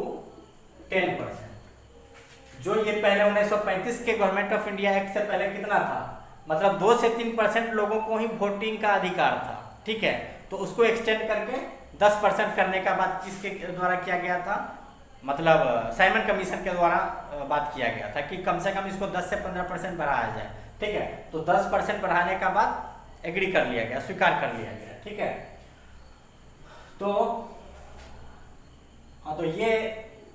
10%। जो ये पहले 1935 के गवर्नमेंट ऑफ इंडिया एक्ट से पहले कितना था, मतलब 2 से 3% लोगों को ही वोटिंग का अधिकार था। ठीक है, तो उसको एक्सटेंड करके 10% करने का बात किसके द्वारा किया गया था, मतलब साइमन कमीशन के द्वारा बात किया गया था कि कम से कम इसको 10 से 15% बढ़ाया जाए। ठीक है, तो 10% बढ़ाने का बाद एग्री कर लिया गया, स्वीकार कर लिया गया। ठीक है, तो हाँ, तो ये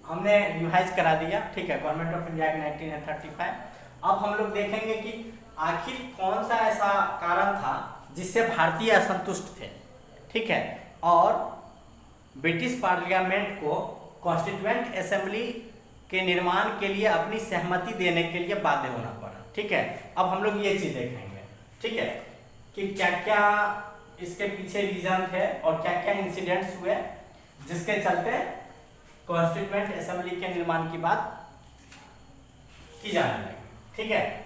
हमने रिवाइज करा दिया। ठीक है, गवर्नमेंट ऑफ इंडिया 1935। अब हम लोग देखेंगे कि आखिर कौन सा ऐसा कारण था जिससे भारतीय असंतुष्ट थे। ठीक है, और ब्रिटिश पार्लियामेंट को कॉन्स्टिट्यूएंट असेंबली के निर्माण के लिए अपनी सहमति देने के लिए बाध्य होना पड़ा। ठीक है, अब हम लोग ये चीज देखेंगे। ठीक है, कि क्या क्या इसके पीछे रीजन थे और क्या क्या इंसिडेंट्स हुए जिसके चलते कॉन्स्टिट्यूएंट असेंबली के निर्माण की बात की जाने लगी। ठीक है,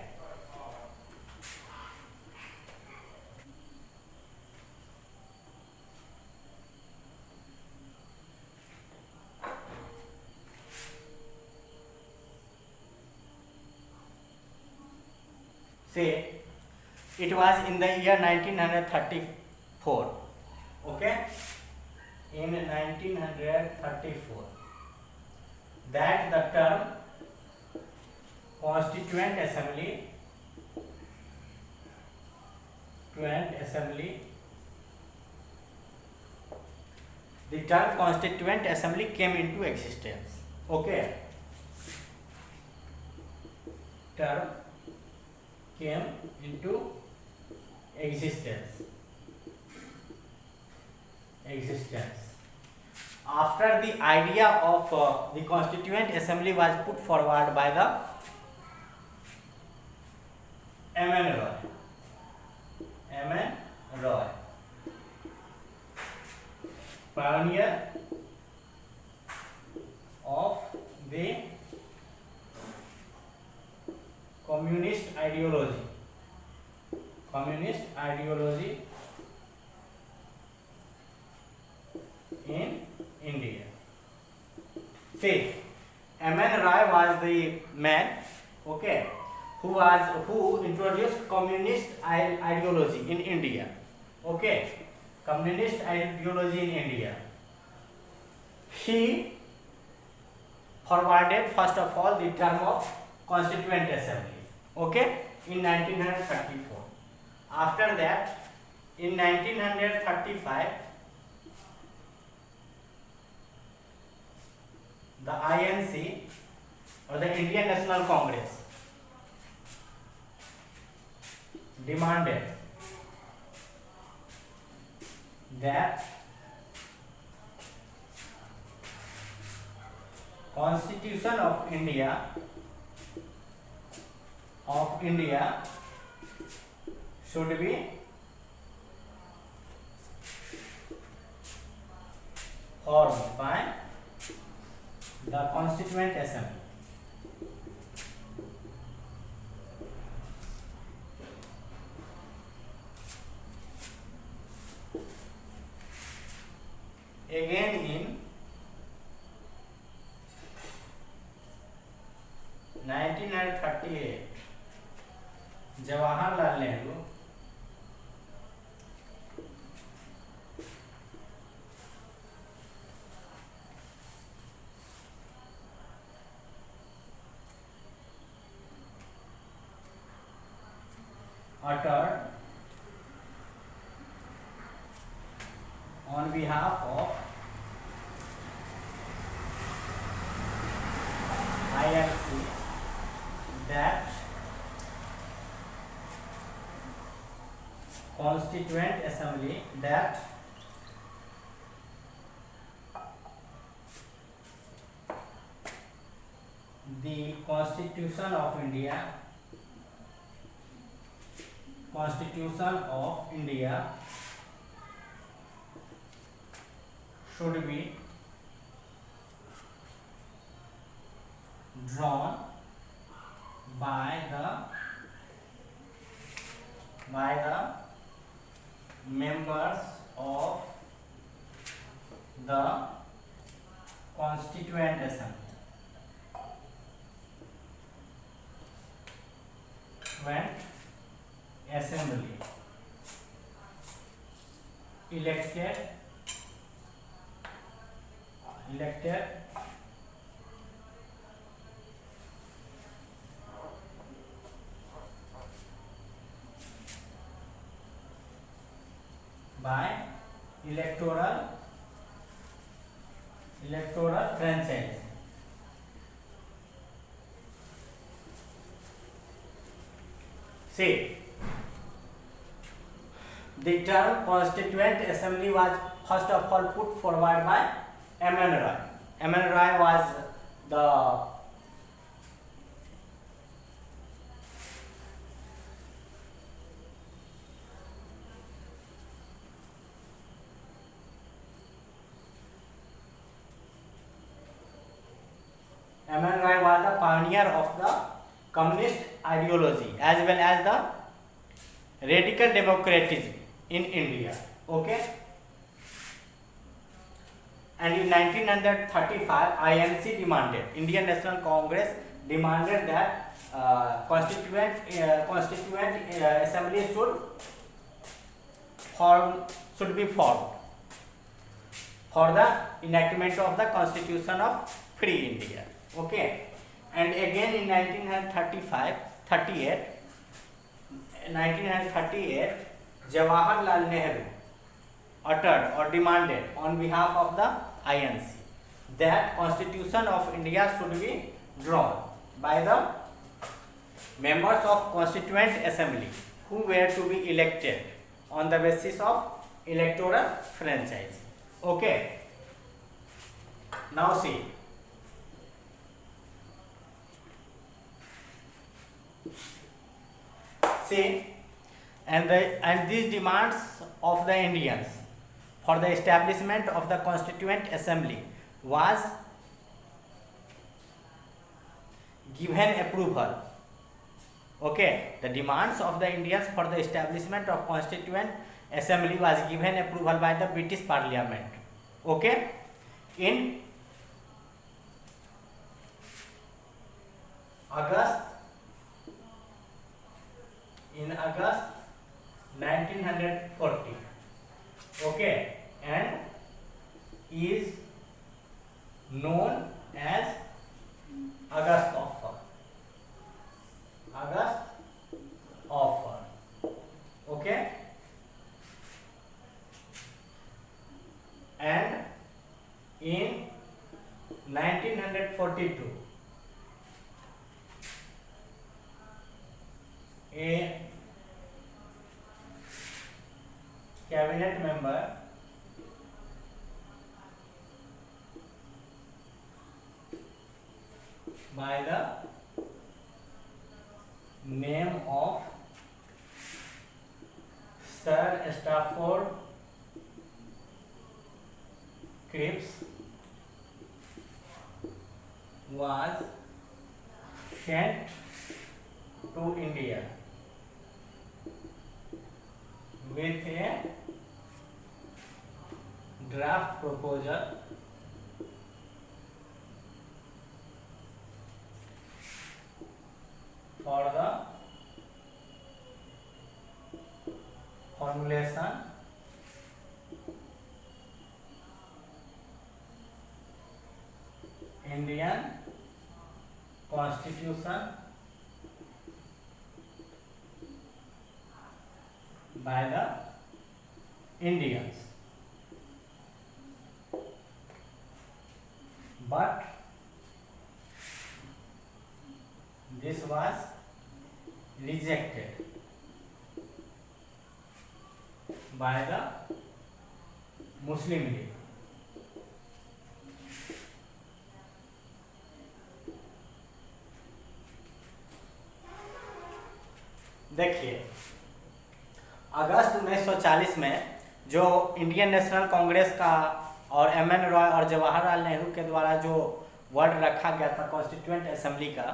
say it was in the year 1934, okay, in 1934 that the term constituent assembly the term constituent assembly came into existence. Okay, term came into existence after the idea of the constituent assembly was put forward by the M.N. Roy, pioneer of the communist ideology in India. See, M.N. Rai was the man, okay, who introduced communist ideology in India. Okay, communist ideology in India. He forwarded first of all the term of Constituent Assembly. Okay, in 1934. After that, in 1935, the INC or the Indian National Congress demanded that Constitution of India should be formed by the Constituent Assembly. Again in 1938, Jawaharlal Nehru uttered on behalf of INC that Constituent Assembly that the Constitution of India should be drawn by the members of the Constituent Assembly elected by electoral franchise. See, the term Constituent Assembly was first of all put forward by M.N. Rai. M.N. Rai was the M.N. Rai was the pioneer of the communist ideology as well as the radical democratism in India. Okay. And in 1935, INC demanded, Indian National Congress demanded that Constituent Assembly should be formed for the enactment of the Constitution of Free India. Okay. And again in 1938, Jawaharlal Nehru uttered or demanded on behalf of the INC that Constitution of India should be drawn by the members of Constituent Assembly who were to be elected on the basis of electoral franchise. Okay. Now see. And these demands of the Indians for the establishment of the Constituent Assembly was given approval Okay, the demands of the Indians for the establishment of constituent assembly was given approval by the British Parliament. Okay, in August 1940. Okay, and is known as August Offer. Okay, and in 1942 a cabinet member by the name of Sir Stafford Cripps was sent to India with a draft proposal for the formulation Indian Constitution by the Indians, but this was rejected by the Muslim League. देखिए, अगस्त 1940 में जो Indian national Congress का और M.N.. Roy और जवाहरलाल नेहरू के द्वारा जो word रखा गया था कॉन्स्टिट्यूएंट असेंबली का,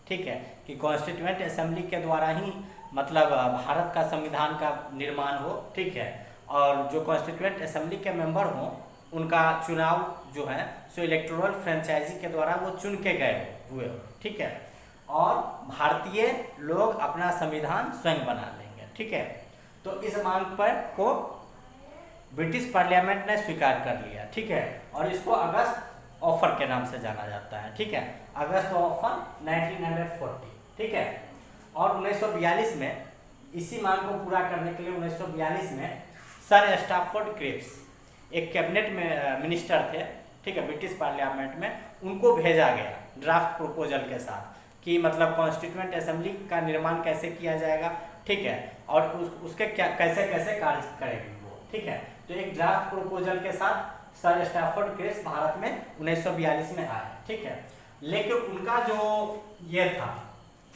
ठीक है, कि कॉन्स्टिट्यूएंट असेंबली के द्वारा ही मतलब भारत का संविधान का निर्माण हो, ठीक है, और जो कॉन्स्टिट्यूएंट असेंबली के मेंबर हों उनका चुनाव जो है सो इलेक्टोरल फ्रेंचाइजी के द्वारा वो चुन के गए हुए, ठीक है, और भारतीय लोग अपना संविधान स्वयं बना लेंगे, ठीक है। तो इस मांग पर को ब्रिटिश पार्लियामेंट ने स्वीकार कर लिया, ठीक है, और इसको अगस्त ऑफर के नाम से जाना जाता है, ठीक है, अगस्त ऑफर 1940, ठीक है। और 1942 में इसी मांग को पूरा करने के लिए 1942 में सर स्टैफोर्ड क्रिप्स एक कैबिनेट में मिनिस्टर थे, ठीक है, ब्रिटिश पार्लियामेंट में, उनको भेजा गया ड्राफ्ट प्रपोजल के साथ कि मतलब कॉन्स्टिट्यूएंट असेंबली का निर्माण कैसे किया जाएगा, ठीक है, और उसके क्या कैसे कैसे कार्य करेगी वो, ठीक है। तो एक ड्राफ्ट प्रपोजल के साथ सर स्टैफोर्ड क्रिप्स भारत में 1942 में आए, ठीक है, लेकिन उनका जो ये था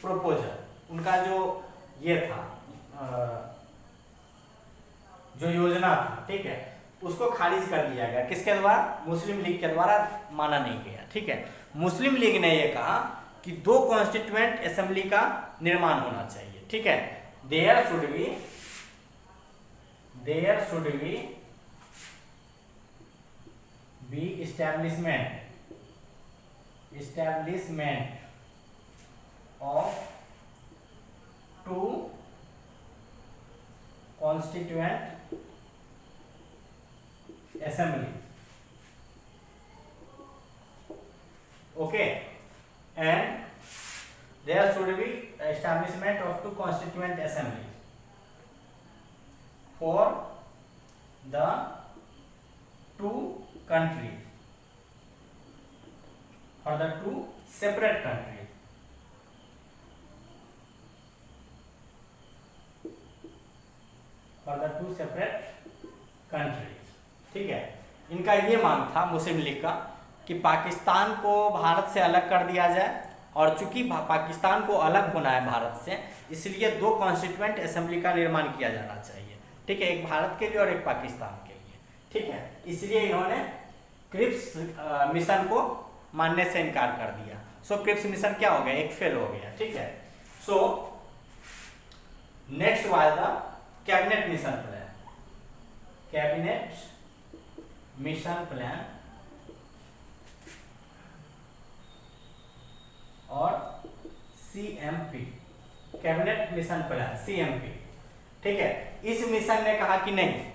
प्रपोजल, उनका जो ये था जो योजना था, ठीक है, उसको खारिज कर दिया गया। किसके द्वारा? मुस्लिम लीग के द्वारा माना नहीं गया, ठीक है। मुस्लिम लीग ने ये कहा कि 2 कॉन्स्टिट्यूएंट असेंबली का निर्माण होना चाहिए, ठीक है, there should be establishment of 2 constituent assembly, okay, and there should be establishment of 2 constituent assemblies for the 2 countries, for the 2 separate countries, ठीक है। इनका ये मांग था मुस्लिम लीग का कि पाकिस्तान को भारत से अलग कर दिया जाए, और चूंकि पाकिस्तान को अलग होना है भारत से, इसलिए 2 कॉन्स्टिट्यूएंट असेंबली का निर्माण किया जाना चाहिए, ठीक है, एक भारत के लिए और एक पाकिस्तान के लिए, ठीक है। इसलिए इन्होंने क्रिप्स मिशन को मानने से इनकार कर दिया। सो क्रिप्स मिशन क्या हो गया? एक फेल हो गया, ठीक है। So next was the cabinet mission plan, cabinet mission plan और CMP, cabinet mission plan CMP। ठीक है, इस मिशन ने कहा कि नहीं,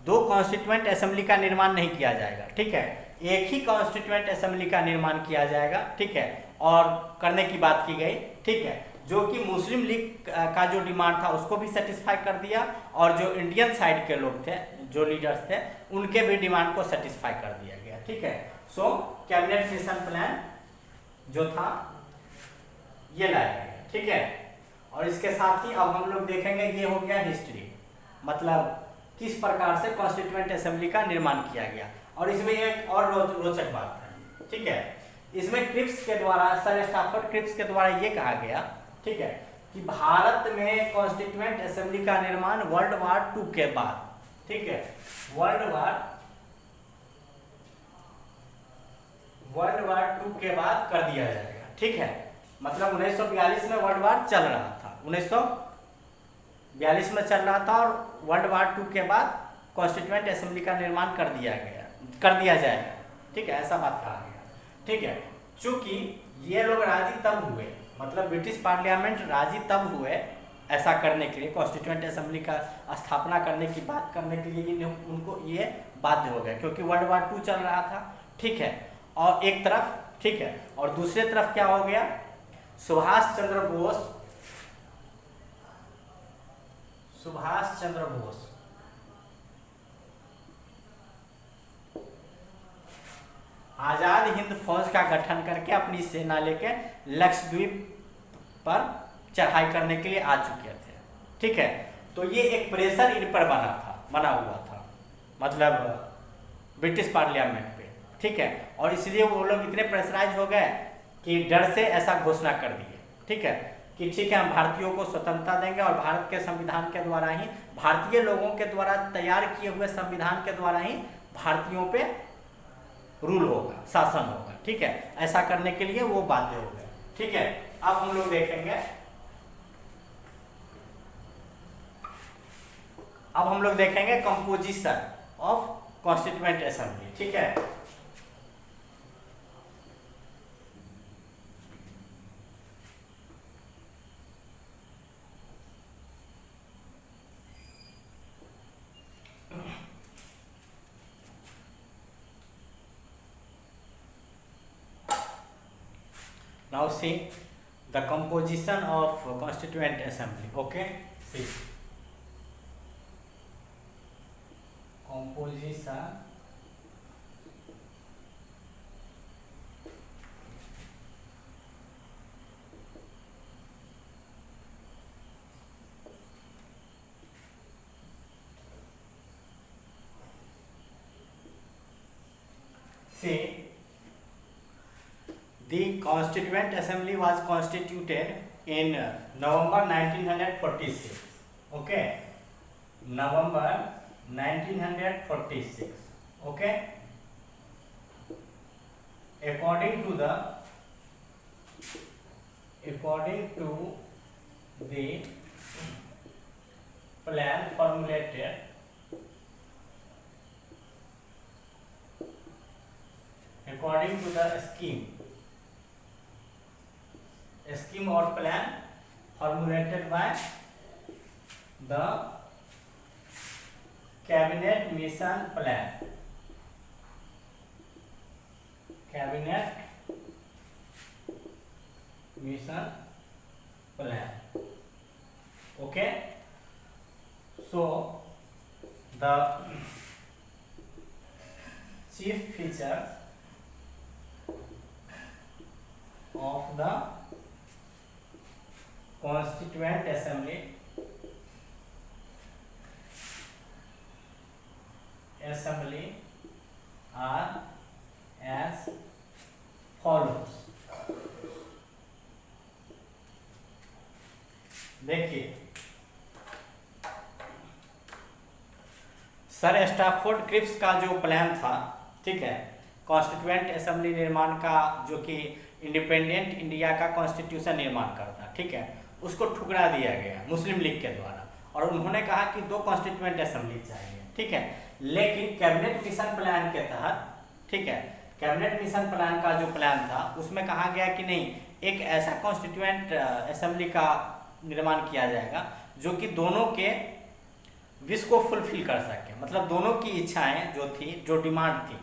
दो कॉन्स्टिट्यूएंट असेंबली का निर्माण नहीं किया जाएगा। ठीक है, एक ही कॉन्स्टिट्यूएंट असेंबली का निर्माण किया जाएगा। ठीक है, और करने की बात की गई। ठीक है, जो कि मुस्लिम लीग का जो डिमांड था उसको भी सेटिस्फाई कर दिया, और जो इंडियन साइड के लोग थे, जो लीडर्स थे, उनके भी डिमांड को सेटिस्फाई कर दिया गया। ठीक है, सो कैबिनेट मिशन प्लान जो था ये लाया गया। ठीक है, और इसके साथ ही अब हम लोग देखेंगे, ये हो गया हिस्ट्री, मतलब किस प्रकार से कॉन्स्टिट्यूएंट असेंबली का निर्माण किया गया। और इसमें एक और रोचक बात है। ठीक है, इसमें क्रिप्स के द्वारा, सर स्टैफोर्ड क्रिप्स के द्वारा ये कहा गया, ठीक है, कि भारत में कॉन्स्टिट्यूएंट असेंबली का निर्माण वर्ल्ड वार 2 के बाद, ठीक है, वर्ल्ड वार 2 के बाद कर दिया जाएगा। ठीक है, मतलब 1942 में वर्ल्ड वार चल रहा था, 1942 में चल रहा था, और वर्ल्ड वार 2 के बाद कॉन्स्टिट्यूएंट असेंबली का निर्माण कर दिया जाएगा। ठीक है, ऐसा बात कहा गया। ठीक है, चूंकि ये लोग राजी तब हुए, मतलब ब्रिटिश पार्लियामेंट राजी तब हुए ऐसा करने के लिए, कॉन्स्टिट्यूएंट असेंबली का स्थापना करने की बात करने के लिए उनको ये बाध्य हो गया, क्योंकि वर्ल्ड वार 2 चल रहा था। ठीक है, और एक तरफ, ठीक है, और दूसरे तरफ क्या हो गया, सुभाष चंद्र बोस आजाद हिंद फौज का गठन करके अपनी सेना लेके लक्षद्वीप पर चढ़ाई करने के लिए आ चुके थे। ठीक है, तो ये एक प्रेशर इन पर बना हुआ था, मतलब ब्रिटिश पार्लियामेंट पे। ठीक है, और इसलिए वो लोग इतने प्रेशराइज हो गए कि डर से ऐसा घोषणा कर दिए। ठीक है, कि ठीक है, हम भारतीयों को स्वतंत्रता देंगे, और भारत के संविधान के द्वारा ही, भारतीय लोगों के द्वारा तैयार किए हुए संविधान के द्वारा ही भारतीयों पे रूल होगा, शासन होगा। ठीक है, ऐसा करने के लिए वो बाध्य हो गए। ठीक है, अब हम लोग देखेंगे कंपोजिशन ऑफ कॉन्स्टिट्यूएंट असेंबली। ठीक है, now see the composition of constituent assembly. Okay, see composition see the Constituent Assembly was constituted in November 1946. Okay, November 1946. Okay, according to the plan formulated according to the scheme or plan formulated by the cabinet mission plan. Okay, so the chief features of the Constituent Assembly are as follows. देखिए, sir Stafford Cripps का जो plan था, ठीक है, constituent assembly निर्माण का, जो कि इंडिपेंडेंट इंडिया का कॉन्स्टिट्यूशन निर्माण करता, ठीक है, उसको ठुकरा दिया गया मुस्लिम लीग के द्वारा। और उन्होंने कहा कि 2 कॉन्स्टिट्यूएंट असेंबली चाहिए, ठीक है। लेकिन कैबिनेट मिशन प्लान के तहत, ठीक है, कैबिनेट मिशन प्लान का जो प्लान था उसमें कहा गया कि नहीं, एक ऐसा कॉन्स्टिट्यूएंट असेंबली का निर्माण किया जाएगा जो कि दोनों के विश को फुलफिल कर सके, मतलब दोनों की इच्छाएं जो थी, जो डिमांड थी,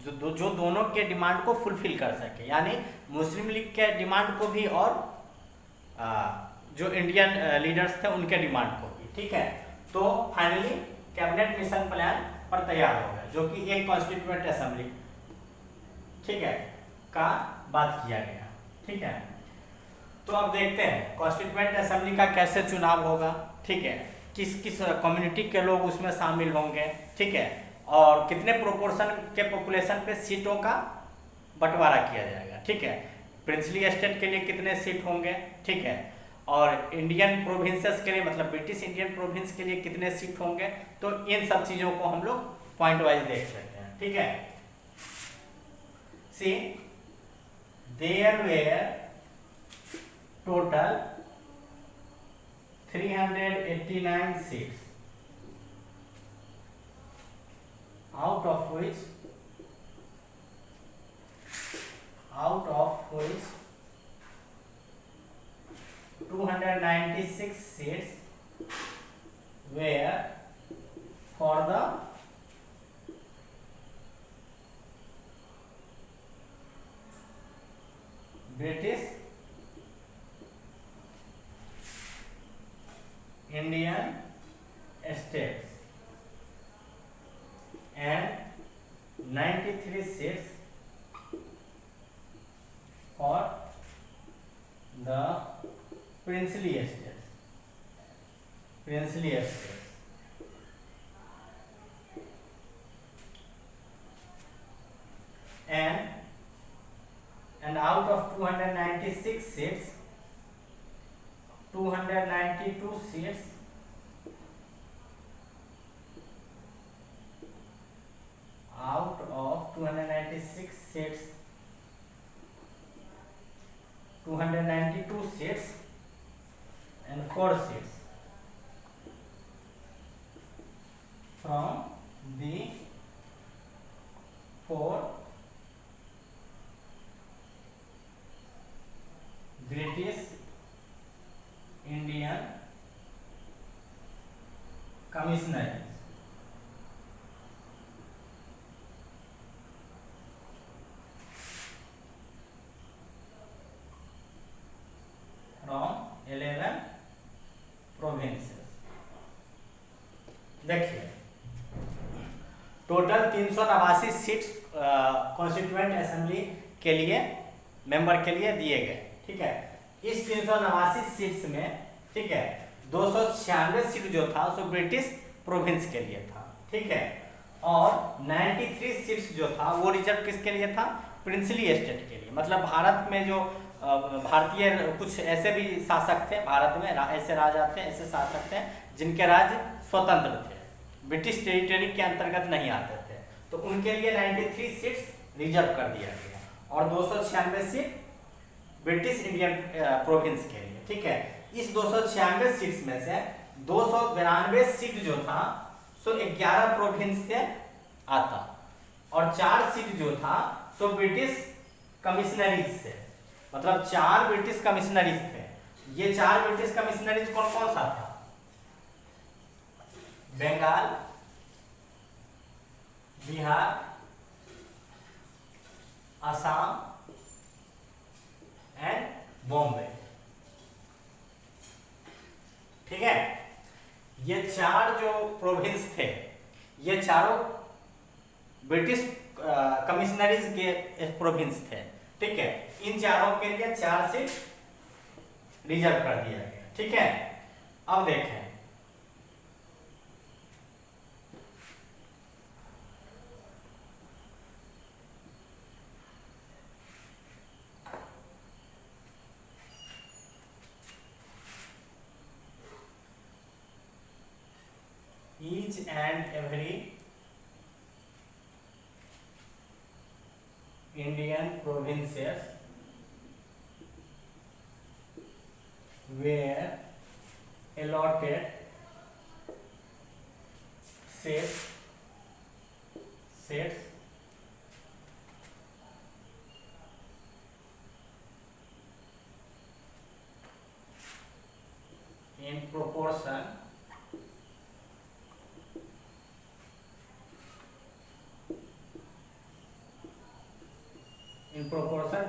जो दोनों के डिमांड को फुलफिल कर सके, यानी मुस्लिम लीग के डिमांड को भी और जो इंडियन लीडर्स थे उनके डिमांड को भी, ठीक है। तो फाइनली कैबिनेट मिशन प्लान पर तैयार हो गया, जो कि एक कॉन्स्टिट्यूएंट असेंबली, ठीक है, का बात किया गया, ठीक है। तो अब देखते हैं कॉन्स्टिट्यूएंट असेंबली का कैसे चुनाव होगा, ठीक है, किस किस कम्युनिटी के लोग उसमें शामिल होंगे, ठीक है, और कितने प्रोपोर्शन के पॉपुलेशन पे सीटों का बंटवारा किया जाएगा, ठीक है। प्रिंसली स्टेट के लिए कितने सीट होंगे, ठीक है, और इंडियन प्रोविंसेस के लिए, मतलब ब्रिटिश इंडियन प्रोविंस के लिए कितने सीट होंगे, तो इन सब चीज़ों को हम लोग पॉइंट वाइज देख सकते हैं, ठीक है। See there were total 389 seats, out of which 296 seats were for the British Indian states and 93 seats for the princely states. And out of 296 seats, 292 seats out of 296 seats, 292 seats and 4 seats from the 4 British Indian commissionaries. From 11 provinces. देखिए total 389 seats constituent assembly के लिए member के लिए दिए गए, ठीक है। इस 389 सीट्स में, ठीक है, 296 सीट जो था सो ब्रिटिश प्रोविंस के लिए था, ठीक है, और 93 सीट्स जो था वो रिजर्व किसके लिए था, प्रिंसली स्टेट के लिए। मतलब भारत में जो भारतीय कुछ ऐसे भी शासक थे भारत में, ऐसे राजा थे, ऐसे शासक थे जिनके राज्य स्वतंत्र थे, ब्रिटिश टेरिटरी के अंतर्गत नहीं आते थे, तो उनके लिए 93 सीट्स रिजर्व कर दिया गया और 296 सीट ब्रिटिश इंडियन प्रोविंस के लिए, ठीक है। इस 296 सीट्स में से 292 सीट जो था सो 11 प्रोविंस से आता और 4 सीट जो था सो ब्रिटिश कमिश्नरीज से, मतलब 4 ब्रिटिश कमिश्नरीज थे। ये 4 ब्रिटिश कमिश्नरीज कौन कौन सा था, बंगाल, बिहार, असम एंड बॉम्बे, ठीक है। ये 4 जो प्रोविंस थे ये चारों ब्रिटिश कमिश्नरीज के प्रोविंस थे, ठीक है। इन चारों के लिए 4 सीट रिजर्व कर दिया गया, ठीक है। अब देखें each and every Indian provinces were allotted sets in proportion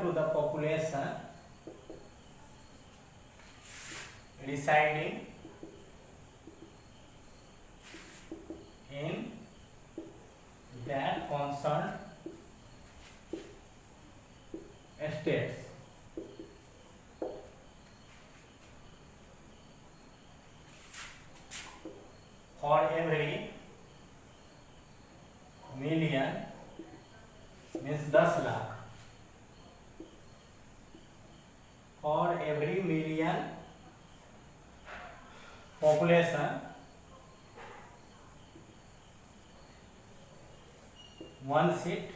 to the population residing in that concerned states. For every million means 10 lakh, for every million population one seat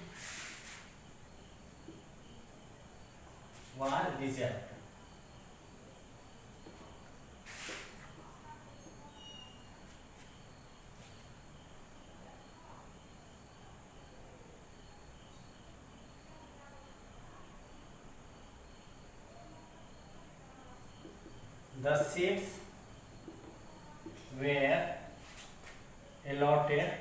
was reserved. The seats were allotted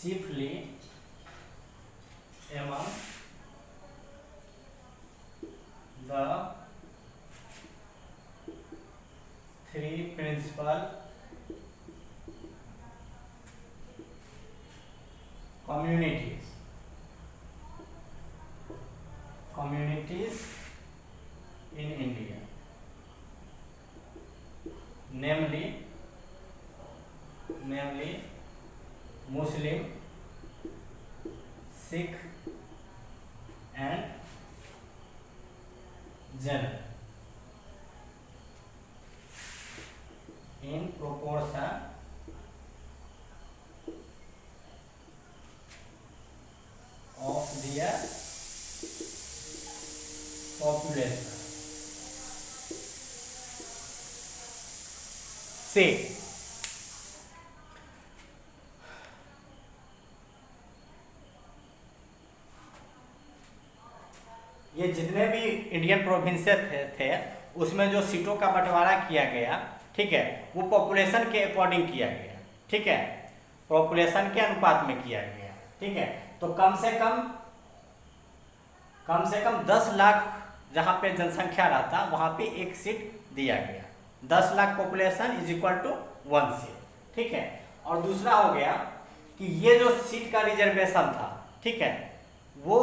chiefly among the three principal communities in India, namely Muslim, Sikh and Jain, in proportion of their population. Say, ये जितने भी Indian province थे उसमें जो सीटों का बंटवारा किया गया, ठीक है, वो पॉपुलेशन के अकॉर्डिंग किया गया, ठीक है, पॉपुलेशन के अनुपात में किया गया, ठीक है। तो कम से कम 10 लाख जहाँ पे जनसंख्या रहता वहाँ पे एक सीट दिया गया। 10 lakh population is equal to 1 seat, ठीक है। और दूसरा हो गया कि ये जो सीट का रिजर्वेशन था, ठीक है, वो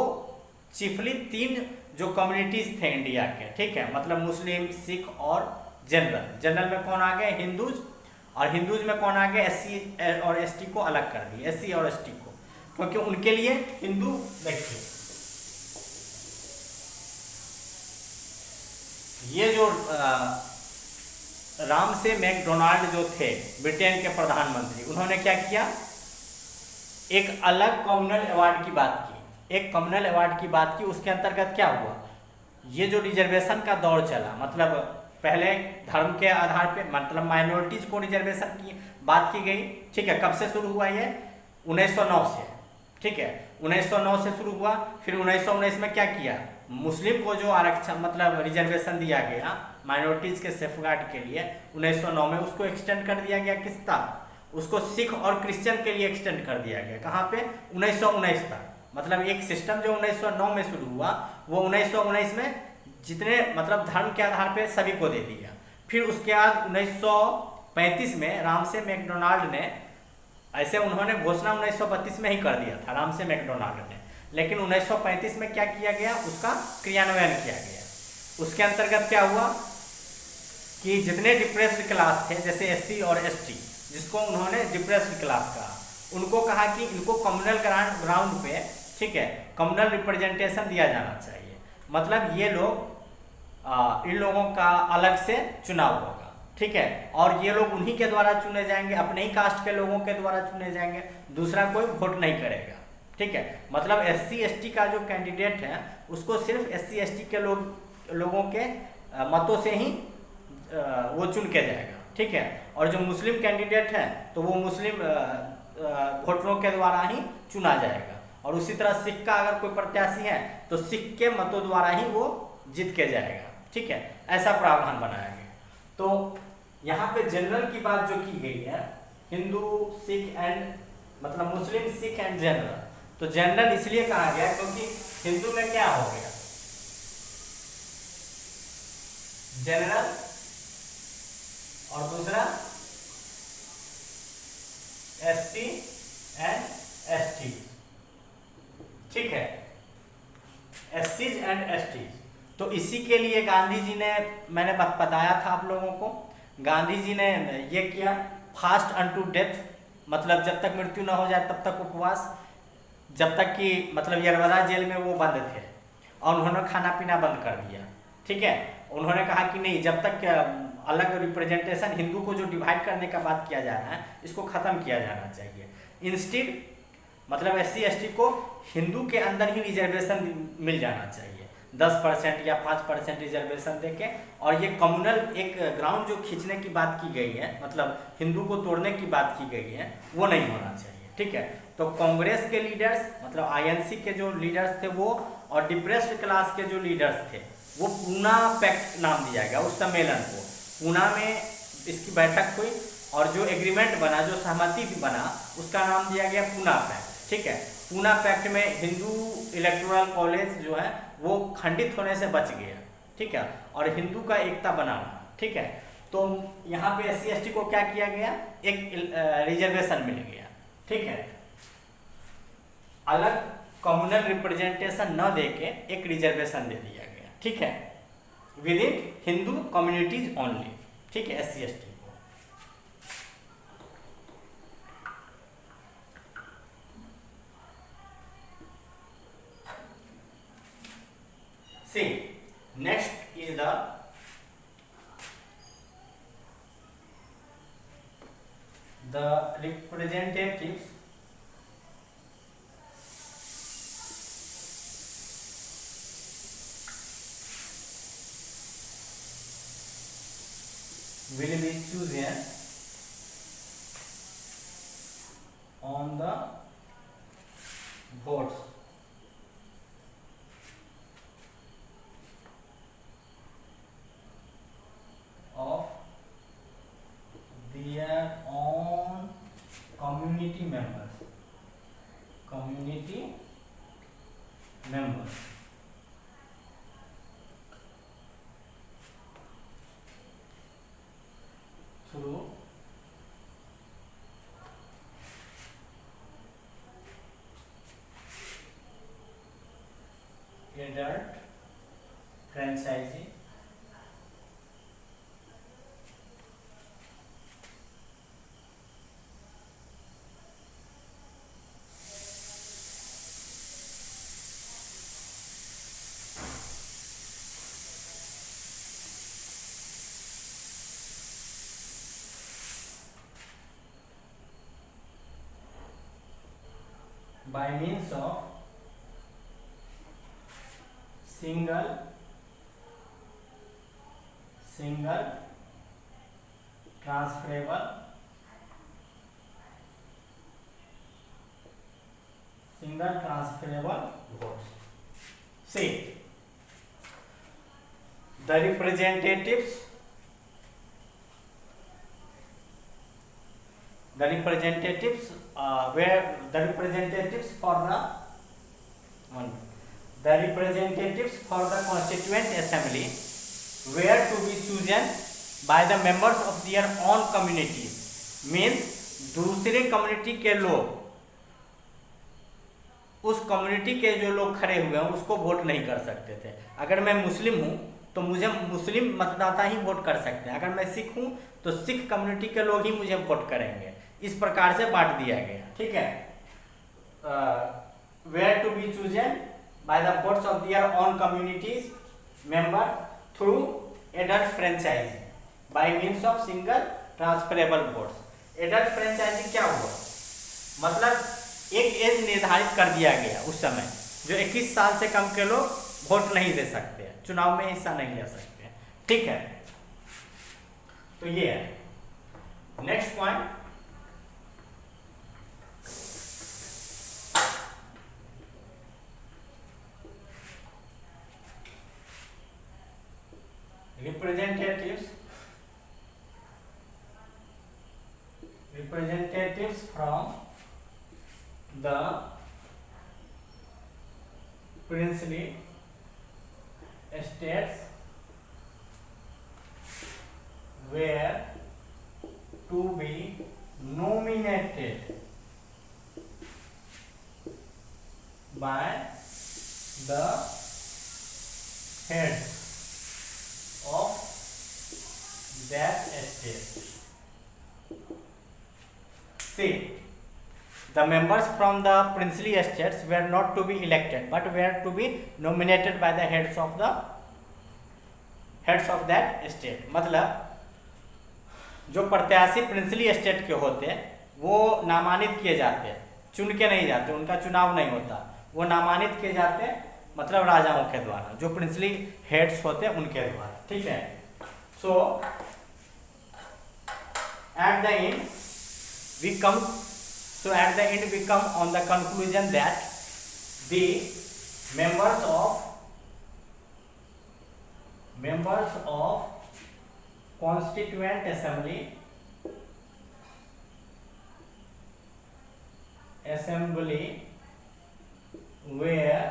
चिफली 3 जो कम्युनिटीज थे इंडिया के, ठीक है, मतलब मुस्लिम, सिख और जनरल में कौन आ गए? हिंदूज, और हिंदूज में कौन आ गए? SC और ST को अलग कर दिए, SC और ST को, क्योंकि उनके लिए हिंदू, देखिए ये जो रामसे मैकडोनाल्ड जो थे ब्रिटेन के प्रधानमंत्री, उन्होंने क्या किया? एक अलग कम्युनल अवार्ड की बात की, एक कम्युनल अवार्ड की बात की। उसके अंतर्गत क्या हुआ? ये जो रिजर्वेशन का दौर चला, मतलब पहले धर्म के आधार पे, मतलब माइनॉरिटीज को रिजर्वेशन की बात की गई, ठीक है। कब से शुरू हुआ ये? 1909 से, ठीक है, 1909 से शुरू हुआ। फिर 1919 में क्या किया? मुस्लिम को जो आरक्षण, मतलब रिजर्वेशन दिया गया माइनॉरिटीज के सेफगार्ड के लिए 1909 में, उसको एक्सटेंड कर दिया गया किस तक? उसको सिख और क्रिश्चियन के लिए एक्सटेंड कर दिया गया। कहाँ पे? 1919 तक। मतलब एक सिस्टम जो 1909 में शुरू हुआ, वो 1919 में जितने, मतलब धर्म के आधार पे सभी को दे दिया। फिर उसके बाद 1935 में रामसे मैकडोनाल्ड ने, ऐसे उन्होंने घोषणा 1932 में ही कर दिया था रामसे मैकडोनाल्ड ने, लेकिन 1935 में क्या किया गया? उसका क्रियान्वयन किया गया। उसके अंतर्गत क्या हुआ कि जितने डिप्रेस्ड क्लास थे, जैसे SC और ST, जिसको उन्होंने डिप्रेस्ड क्लास कहा, उनको कहा कि इनको कम्युनल ग्राउंड पे, ठीक है, कम्युनल रिप्रेजेंटेशन दिया जाना चाहिए। मतलब ये लोग, इन लोगों का अलग से चुनाव होगा, ठीक है, और ये लोग उन्हीं के द्वारा चुने जाएंगे, अपने ही कास्ट के लोगों के द्वारा चुने जाएंगे, दूसरा कोई वोट नहीं करेगा, ठीक है। मतलब SC ST का जो कैंडिडेट है उसको सिर्फ SC ST के लोगों के मतों से ही वो चुन के जाएगा, ठीक है। और जो मुस्लिम कैंडिडेट है तो वो मुस्लिम वोटरों के द्वारा ही चुना जाएगा। और उसी तरह सिख का अगर कोई प्रत्याशी है तो सिख के मतों द्वारा ही वो जीत के जाएगा, ठीक है। ऐसा प्रावधान बनाया गया। तो यहाँ पे जनरल की बात जो की गई है, हिंदू सिख एंड मतलब मुस्लिम सिख एंड जनरल, तो जनरल इसलिए कहा गया क्योंकि हिंदू में क्या हो गया, जनरल, और दूसरा एससी एंड एसटी, ठीक है, एससीज एंड एसटीज। तो इसी के लिए गांधी जी ने, मैंने बताया था आप लोगों को, गांधी जी ने ये किया, फास्ट अनटू डेथ, मतलब जब तक मृत्यु न हो जाए तब तक उपवास, जब तक कि मतलब यरवदा जेल में वो बंद थे और उन्होंने खाना पीना बंद कर दिया, ठीक है। उन्होंने कहा कि नहीं, जब तक अलग रिप्रेजेंटेशन, हिंदू को जो डिवाइड करने का बात किया जा रहा है इसको खत्म किया जाना चाहिए। इंस्टेड मतलब एससी एसटी को हिंदू के अंदर ही रिजर्वेशन मिल जाना चाहिए, 10% या 5% रिजर्वेशन देके। और ये कम्युनल एक ग्राउंड जो खींचने की बात की गई है, मतलब हिंदू को तोड़ने की बात की गई है, वो नहीं होना चाहिए, ठीक है। तो कांग्रेस के लीडर्स मतलब आईएनसी के जो लीडर्स थे वो, और डिप्रेस्ड क्लास के जो लीडर्स थे वो पूना पैक्ट नाम दिया गया उस सम्मेलन को। पूना में इसकी बैठक हुई और जो एग्रीमेंट बना, जो सहमति भी बना, उसका नाम दिया गया पूना पैक्ट, ठीक है। पूना पैक्ट में हिंदू इलेक्टोरल कॉलेज जो है वो खंडित होने से बच गया, ठीक है, और हिंदू का एकता बना रहा, ठीक है। तो यहाँ पे एससी एसटी को क्या किया गया, एक रिजर्वेशन मिल गया, ठीक है। अलग कम्युनल रिप्रेजेंटेशन न देके एक रिजर्वेशन दे दिया गया, ठीक है, with in Hindu communities only, ठीक है, एससी एसटी को। See, next is the representatives will be chosen on the votes of their own community members, through adult franchising by means of single transferable votes. See, the representatives where the representatives for the constituent assembly were to be chosen by the members of their own community, means दूसरे community के लोग, उस community के जो लोग खड़े हुए हैं उसको वोट नहीं कर सकते थे। अगर मैं मुस्लिम हूँ तो मुझे मुस्लिम मतदाता ही वोट कर सकते हैं, अगर मैं सिख हूँ तो सिख कम्युनिटी के लोग ही मुझे वोट करेंगे। इस प्रकार से बांट दिया गया, ठीक है। Were to be chosen by the votes of their own communities member through adult franchising by means of single transferable votes. Adult franchising क्या हुआ, मतलब एक एज निर्धारित कर दिया गया उस समय, जो 21 साल से कम के लोग वोट नहीं दे सकते, चुनाव में हिस्सा नहीं ले सकते, ठीक है। तो ये है next point. representatives from the princely estates were to be nominated by the heads of that estate. See, the members from the princely estates were not to be elected, but were to be nominated by the heads of that estate. मतलब जो प्रत्याशी princely estate के होते हैं वो नामांकित किए जाते हैं, चुन के नहीं जाते, उनका चुनाव नहीं होता, वो नामांकित किए जाते हैं मतलब राजाओं के द्वारा, जो प्रिंसली हेड्स होते हैं उनके द्वारा, ठीक है। So at the end we come on the conclusion that the members of constituent assembly were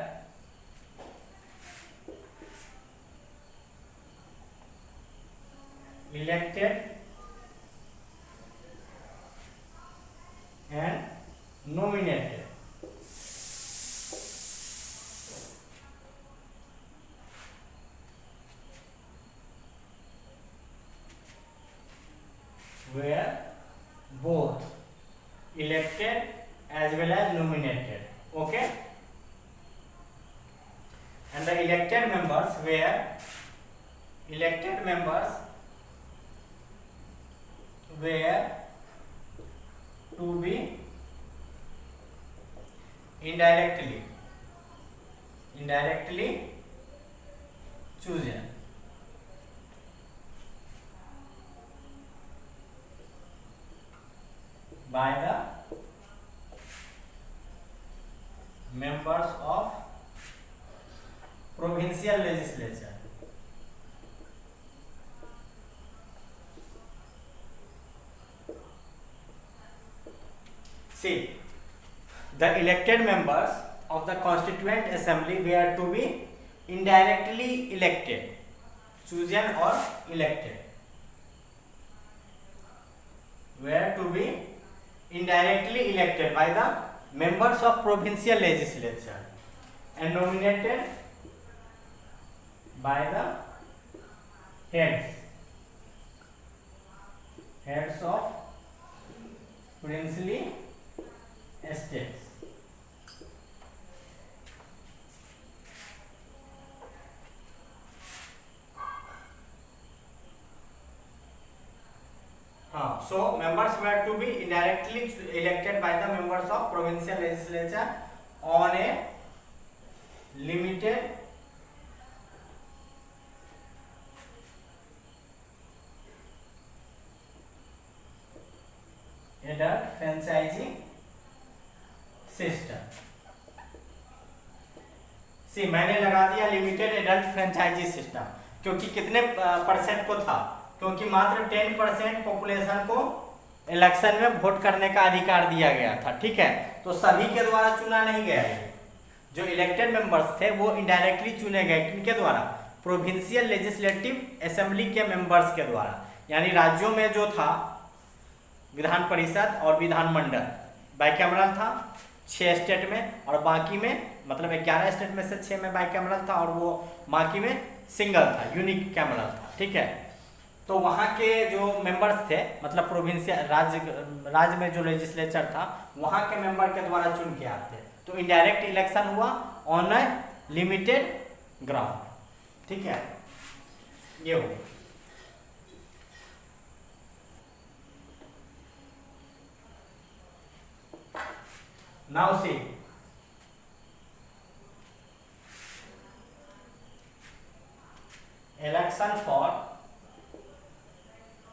elected and nominated were both elected as well as nominated. Okay, and the elected members were to be indirectly chosen by the members of provincial legislature. See, the elected members of the constituent assembly were to be indirectly elected, chosen or elected, were to be indirectly elected by the members of provincial legislature and nominated by the heads of princely estates. So members were to be indirectly elected by the members of provincial legislature on a limited adult franchising system. See मैंने लगा दिया limited adult franchise system, क्योंकि कितने percent को था, क्योंकि मात्र 10% population को इलेक्शन में वोट करने का अधिकार दिया गया था, ठीक है। तो सभी के द्वारा चुना नहीं गया है, जो इलेक्टेड मेंबर्स थे वो इनडायरेक्टली चुने गए, किनके द्वारा? प्रोविंशियल लेजिस्लेटिव असेंबली के मेंबर्स के द्वारा, यानी राज्यों में जो था विधान परिषद और विधानमंडल बाइकैमरल था 6 स्टेट में, और बाकी में मतलब 11 स्टेट में से 6 में बाइकैमरल था और वो बाकी में सिंगल था, यूनिक कैमरल था, ठीक है। तो वहाँ के जो मेंबर्स थे मतलब प्रोविंशियल राज्य में जो लेजिस्लेचर था वहाँ के मेंबर के द्वारा चुन के आते, तो इनडायरेक्ट इलेक्शन हुआ ऑन अ लिमिटेड ग्राउंड, ठीक है। ये हो now see election for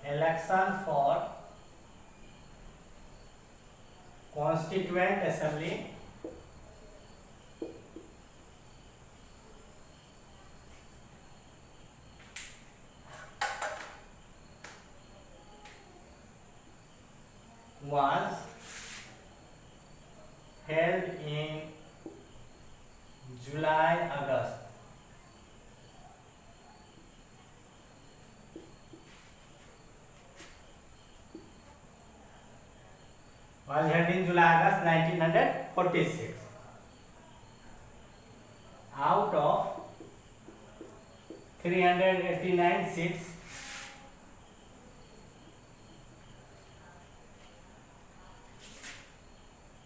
election for Constituent Assembly was held in July-August was held in July-August 1946. Out of 389 seats,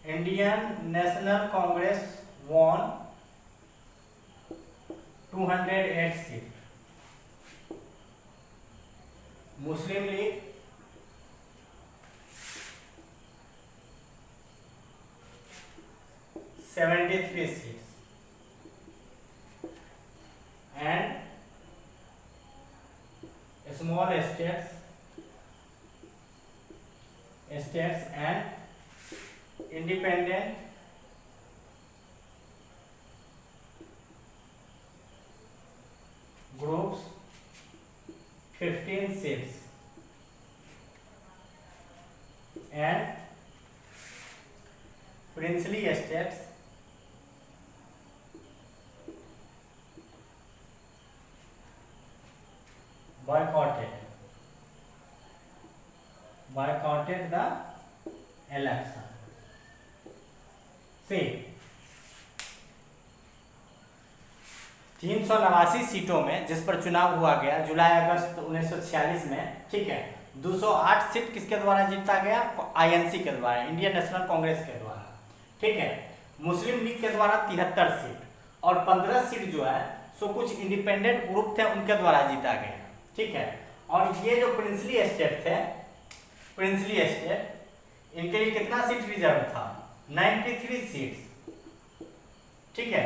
Indian National Congress won 208 seats. Muslim League 73 seats, and small states and independent groups 15 seats, and princely estates boycotted the election. See, 389 सीटों में जिस पर चुनाव हुआ गया जुलाई अगस्त 1946 में, ठीक है, 208 सीट किसके द्वारा जीता गया? आईएनसी के द्वारा, इंडियन नेशनल कांग्रेस के द्वारा, ठीक है। मुस्लिम लीग के द्वारा 73 सीट और 15 सीट जो है सो कुछ इंडिपेंडेंट ग्रुप थे उनके द्वारा जीता गया, ठीक है। और ये जो प्रिंसली एस्टेट थे, प्रिंसली एस्टेट, इनके लिए कितना सीट रिजर्व था? 93 सीट्स, ठीक है।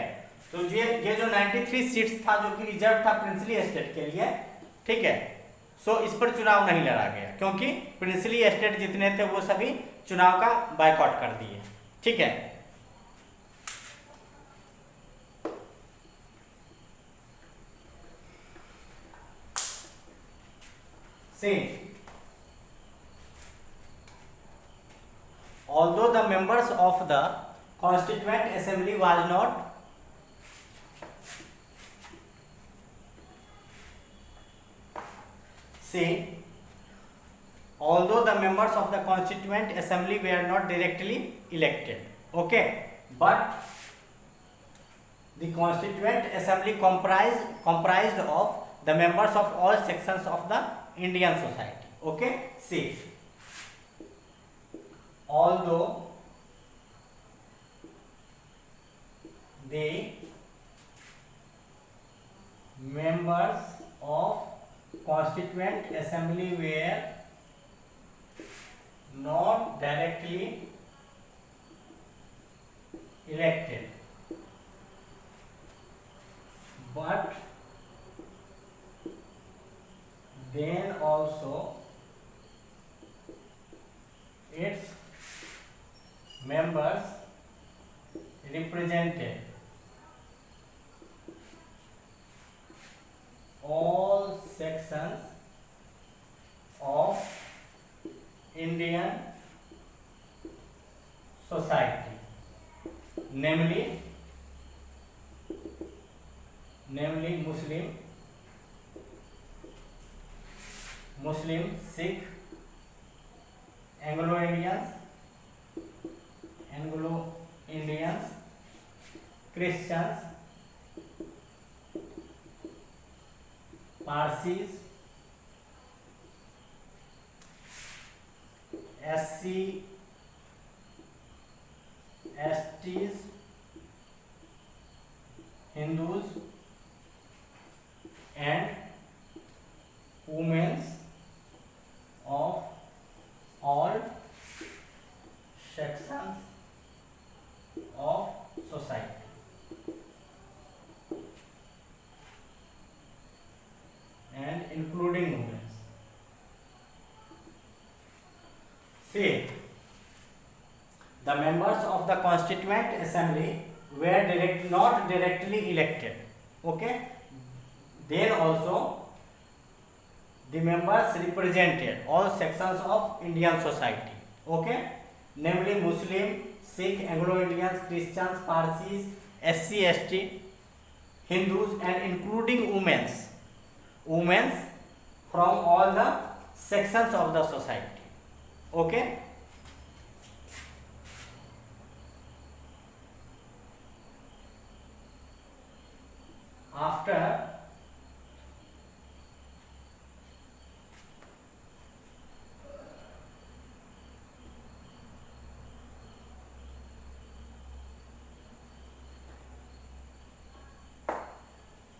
तो ये जो 93 सीट्स था जो कि रिजर्व था प्रिंसली एस्टेट के लिए, ठीक है, सो इस पर चुनाव नहीं लड़ा गया क्योंकि प्रिंसली एस्टेट जितने थे वो सभी चुनाव का बायकॉट कर दिए, ठीक है। See, although the members of the Constituent Assembly was not although the members of the Constituent Assembly were not directly elected, okay, but the Constituent Assembly comprised of the members of all sections of the Indian society, okay. See, although the members of Constituent Assembly were not directly elected, but then also its members represented all sections of Indian society, namely Muslim, Sikh, Anglo-Indians, Christians, Parsis, SC, STs, Hindus, and women of all sections of society. And including women. See, the members of the Constituent Assembly were not directly elected. Okay. Then also the members represented all sections of Indian society. Okay. Namely Muslim, Sikh, Anglo-Indians, Christians, Parsis, SC, ST, Hindus, and including women from all the sections of the society. Okay. After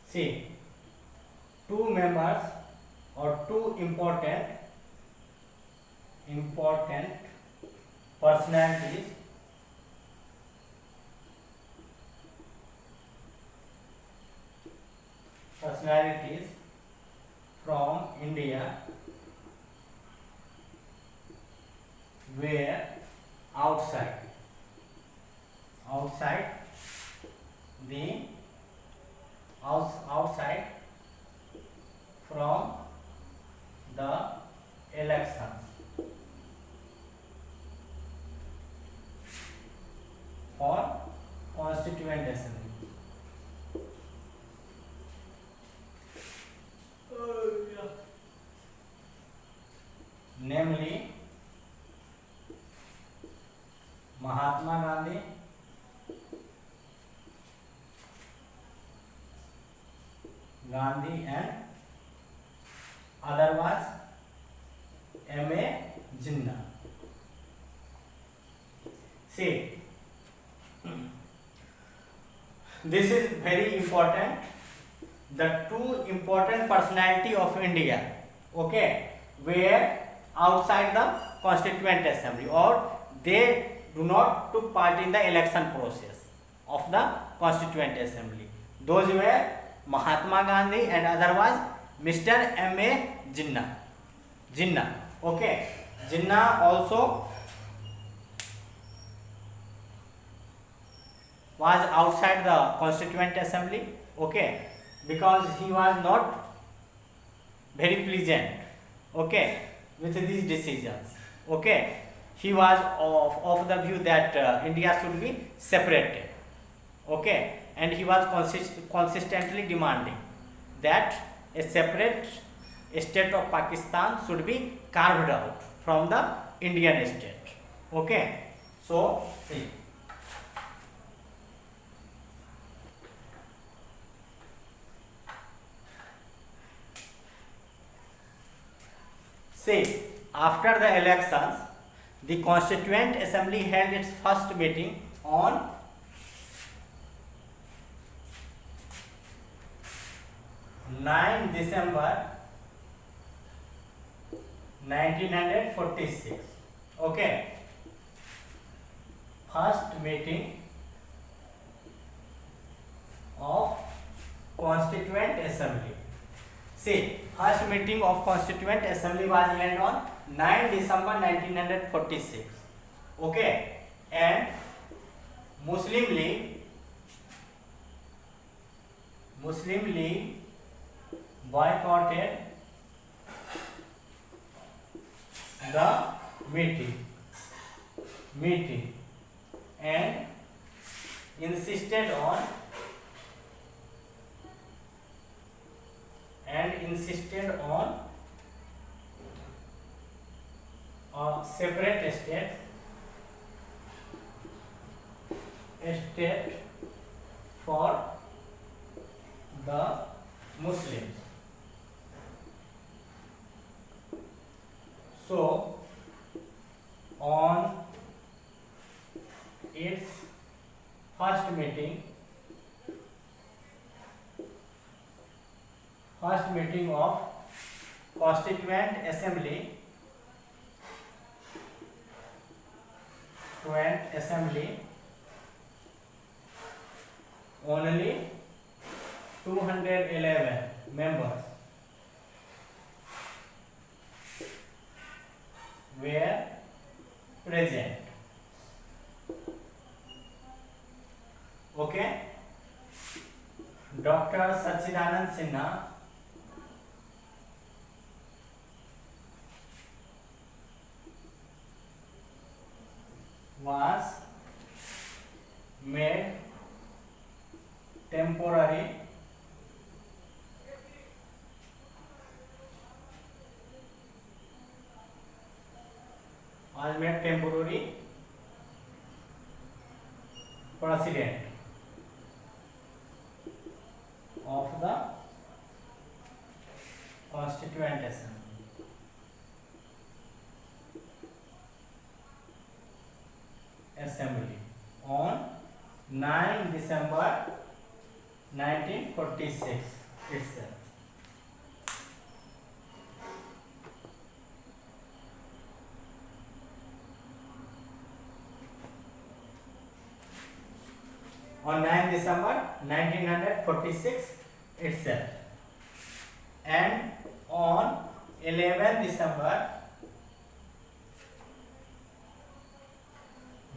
see, two members or two important personalities from India were outside from the elections for Constituent Assembly. Namely Mahatma Gandhi and otherwise M.A. Jinnah. See, this is very important. The two important personality of India, okay, were outside the Constituent Assembly, or they do not took part in the election process of the Constituent Assembly. Those were Mahatma Gandhi and otherwise Mr. M.A. Jinnah. Okay. Jinnah also was outside the Constituent Assembly. Okay. Because he was not very pleasant. Okay. With these decisions. Okay. He was of the view that India should be separated. Okay. And he was consistently demanding that a separate state of Pakistan should be carved out from the Indian state. Okay. So, see, after the elections, the Constituent Assembly held its first meeting on 9 December 1946. Okay. First meeting of Constituent Assembly. See, first meeting of Constituent Assembly was held on 9 December 1946. Okay. And Muslim League boycotted the meeting and insisted on a separate state for the Muslims. So, on its first meeting of Constituent Assembly, only 211 members were present. Okay. Dr. Sachidanand Sinha was made temporary president of the Constituent Assembly on 9 December 1946 itself. On 9 December 1946 itself, and on 11 December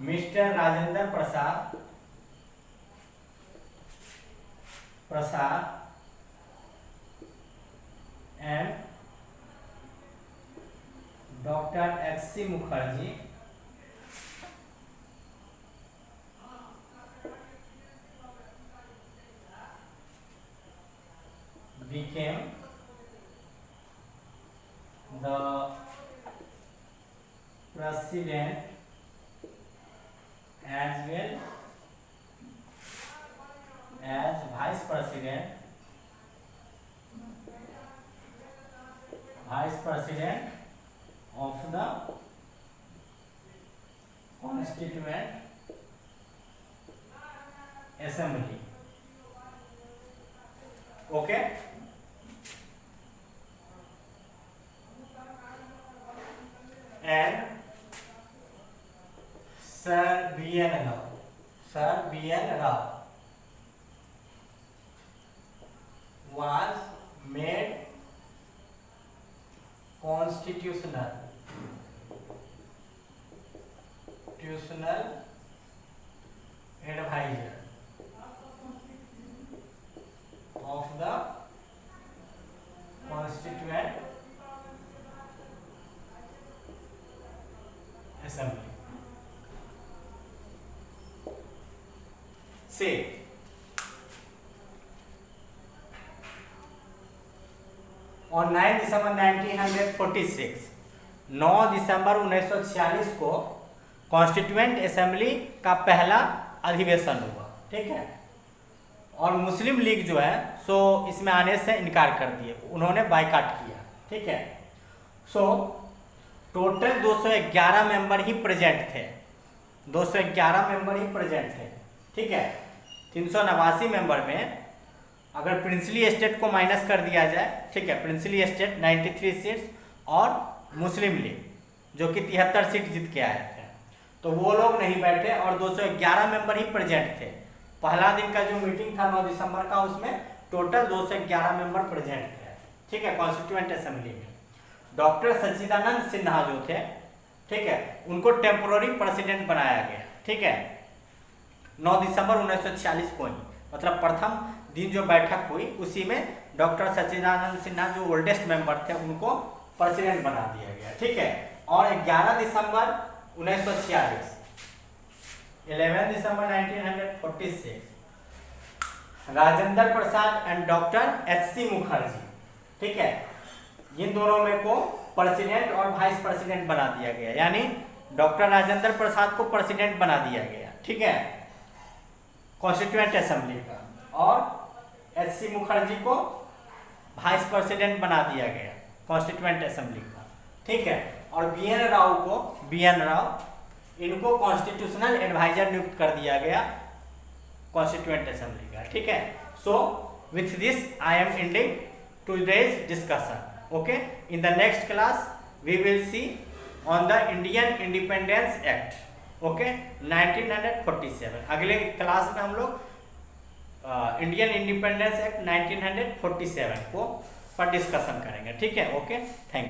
Mr. Rajendra Prasad and Dr. H.C. Mukherjee became the president as well as vice president of the Constituent Assembly. Okay. And Sir B.N. Rao was made constitutional advisor of the Constituent Assembly. Say, on 9 दिसंबर 1946, 9 दिसंबर 1946 को constituent assembly का पहला अधिवेशन हुआ, ठीक है। और मुस्लिम league जो है सो इसमें आने से इनकार कर दिए, उन्होंने बायकॉट किया, ठीक है। सो टोटल 211 मेंबर ही प्रेजेंट थे, 211 मेंबर ही प्रेजेंट थे, ठीक है। 389 मेंबर में अगर प्रिंसली स्टेट को माइनस कर दिया जाए, ठीक है, प्रिंसली स्टेट 93 सीट्स और मुस्लिम लीग जो कि 73 सीट जीत के आए थे, तो वो लोग नहीं बैठे और 211 मेंबर ही प्रेजेंट थे। पहला दिन का जो मीटिंग था 9 दिसंबर का, उसमें टोटल 211 मेंबर प्रेजेंट थे, ठीक है, कॉन्स्टिट्यूएंट असेंबली में। डॉक्टर सच्चिदानंद सिन्हा जो थे, ठीक है, उनको टेम्पोररी प्रेसिडेंट बनाया गया, ठीक है, 9 दिसंबर 1946 को ही, मतलब प्रथम दिन जो बैठक हुई उसी में डॉक्टर सच्चिदानंद सिन्हा जो ओल्डेस्ट मेंबर थे उनको प्रेसिडेंट बना दिया गया, ठीक है। और 11 दिसंबर 1946, 11 दिसंबर 1946 Rajendra Prasad and doctor H.C. Mukherjee, ठीक है, इन दोनों में को प्रेसिडेंट और वाइस प्रेसिडेंट बना दिया गया, यानी डॉक्टर राजेंद्र प्रसाद को प्रेसिडेंट बना दिया गया, ठीक है, कॉन्स्टिट्यूएंट असेंबली का, और H.C. मुखर्जी को वाइस प्रेसिडेंट बना दिया गया कॉन्स्टिट्यूएंट असेंबली का, ठीक है। और B.N. राव इनको कॉन्स्टिट्यूशनल एडवाइजर नियुक्त कर दिया गया कॉन्स्टिट्यूएंट असेंबली का, ठीक है। So with this I am ending today's discussion. Okay, in the next class we will see on the Indian Independence Act, okay, 1947। अगले क्लास में हम लोग इंडियन इंडिपेंडेंस एक्ट 1947 को पर डिस्कशन करेंगे, ठीक है। Okay, thank you.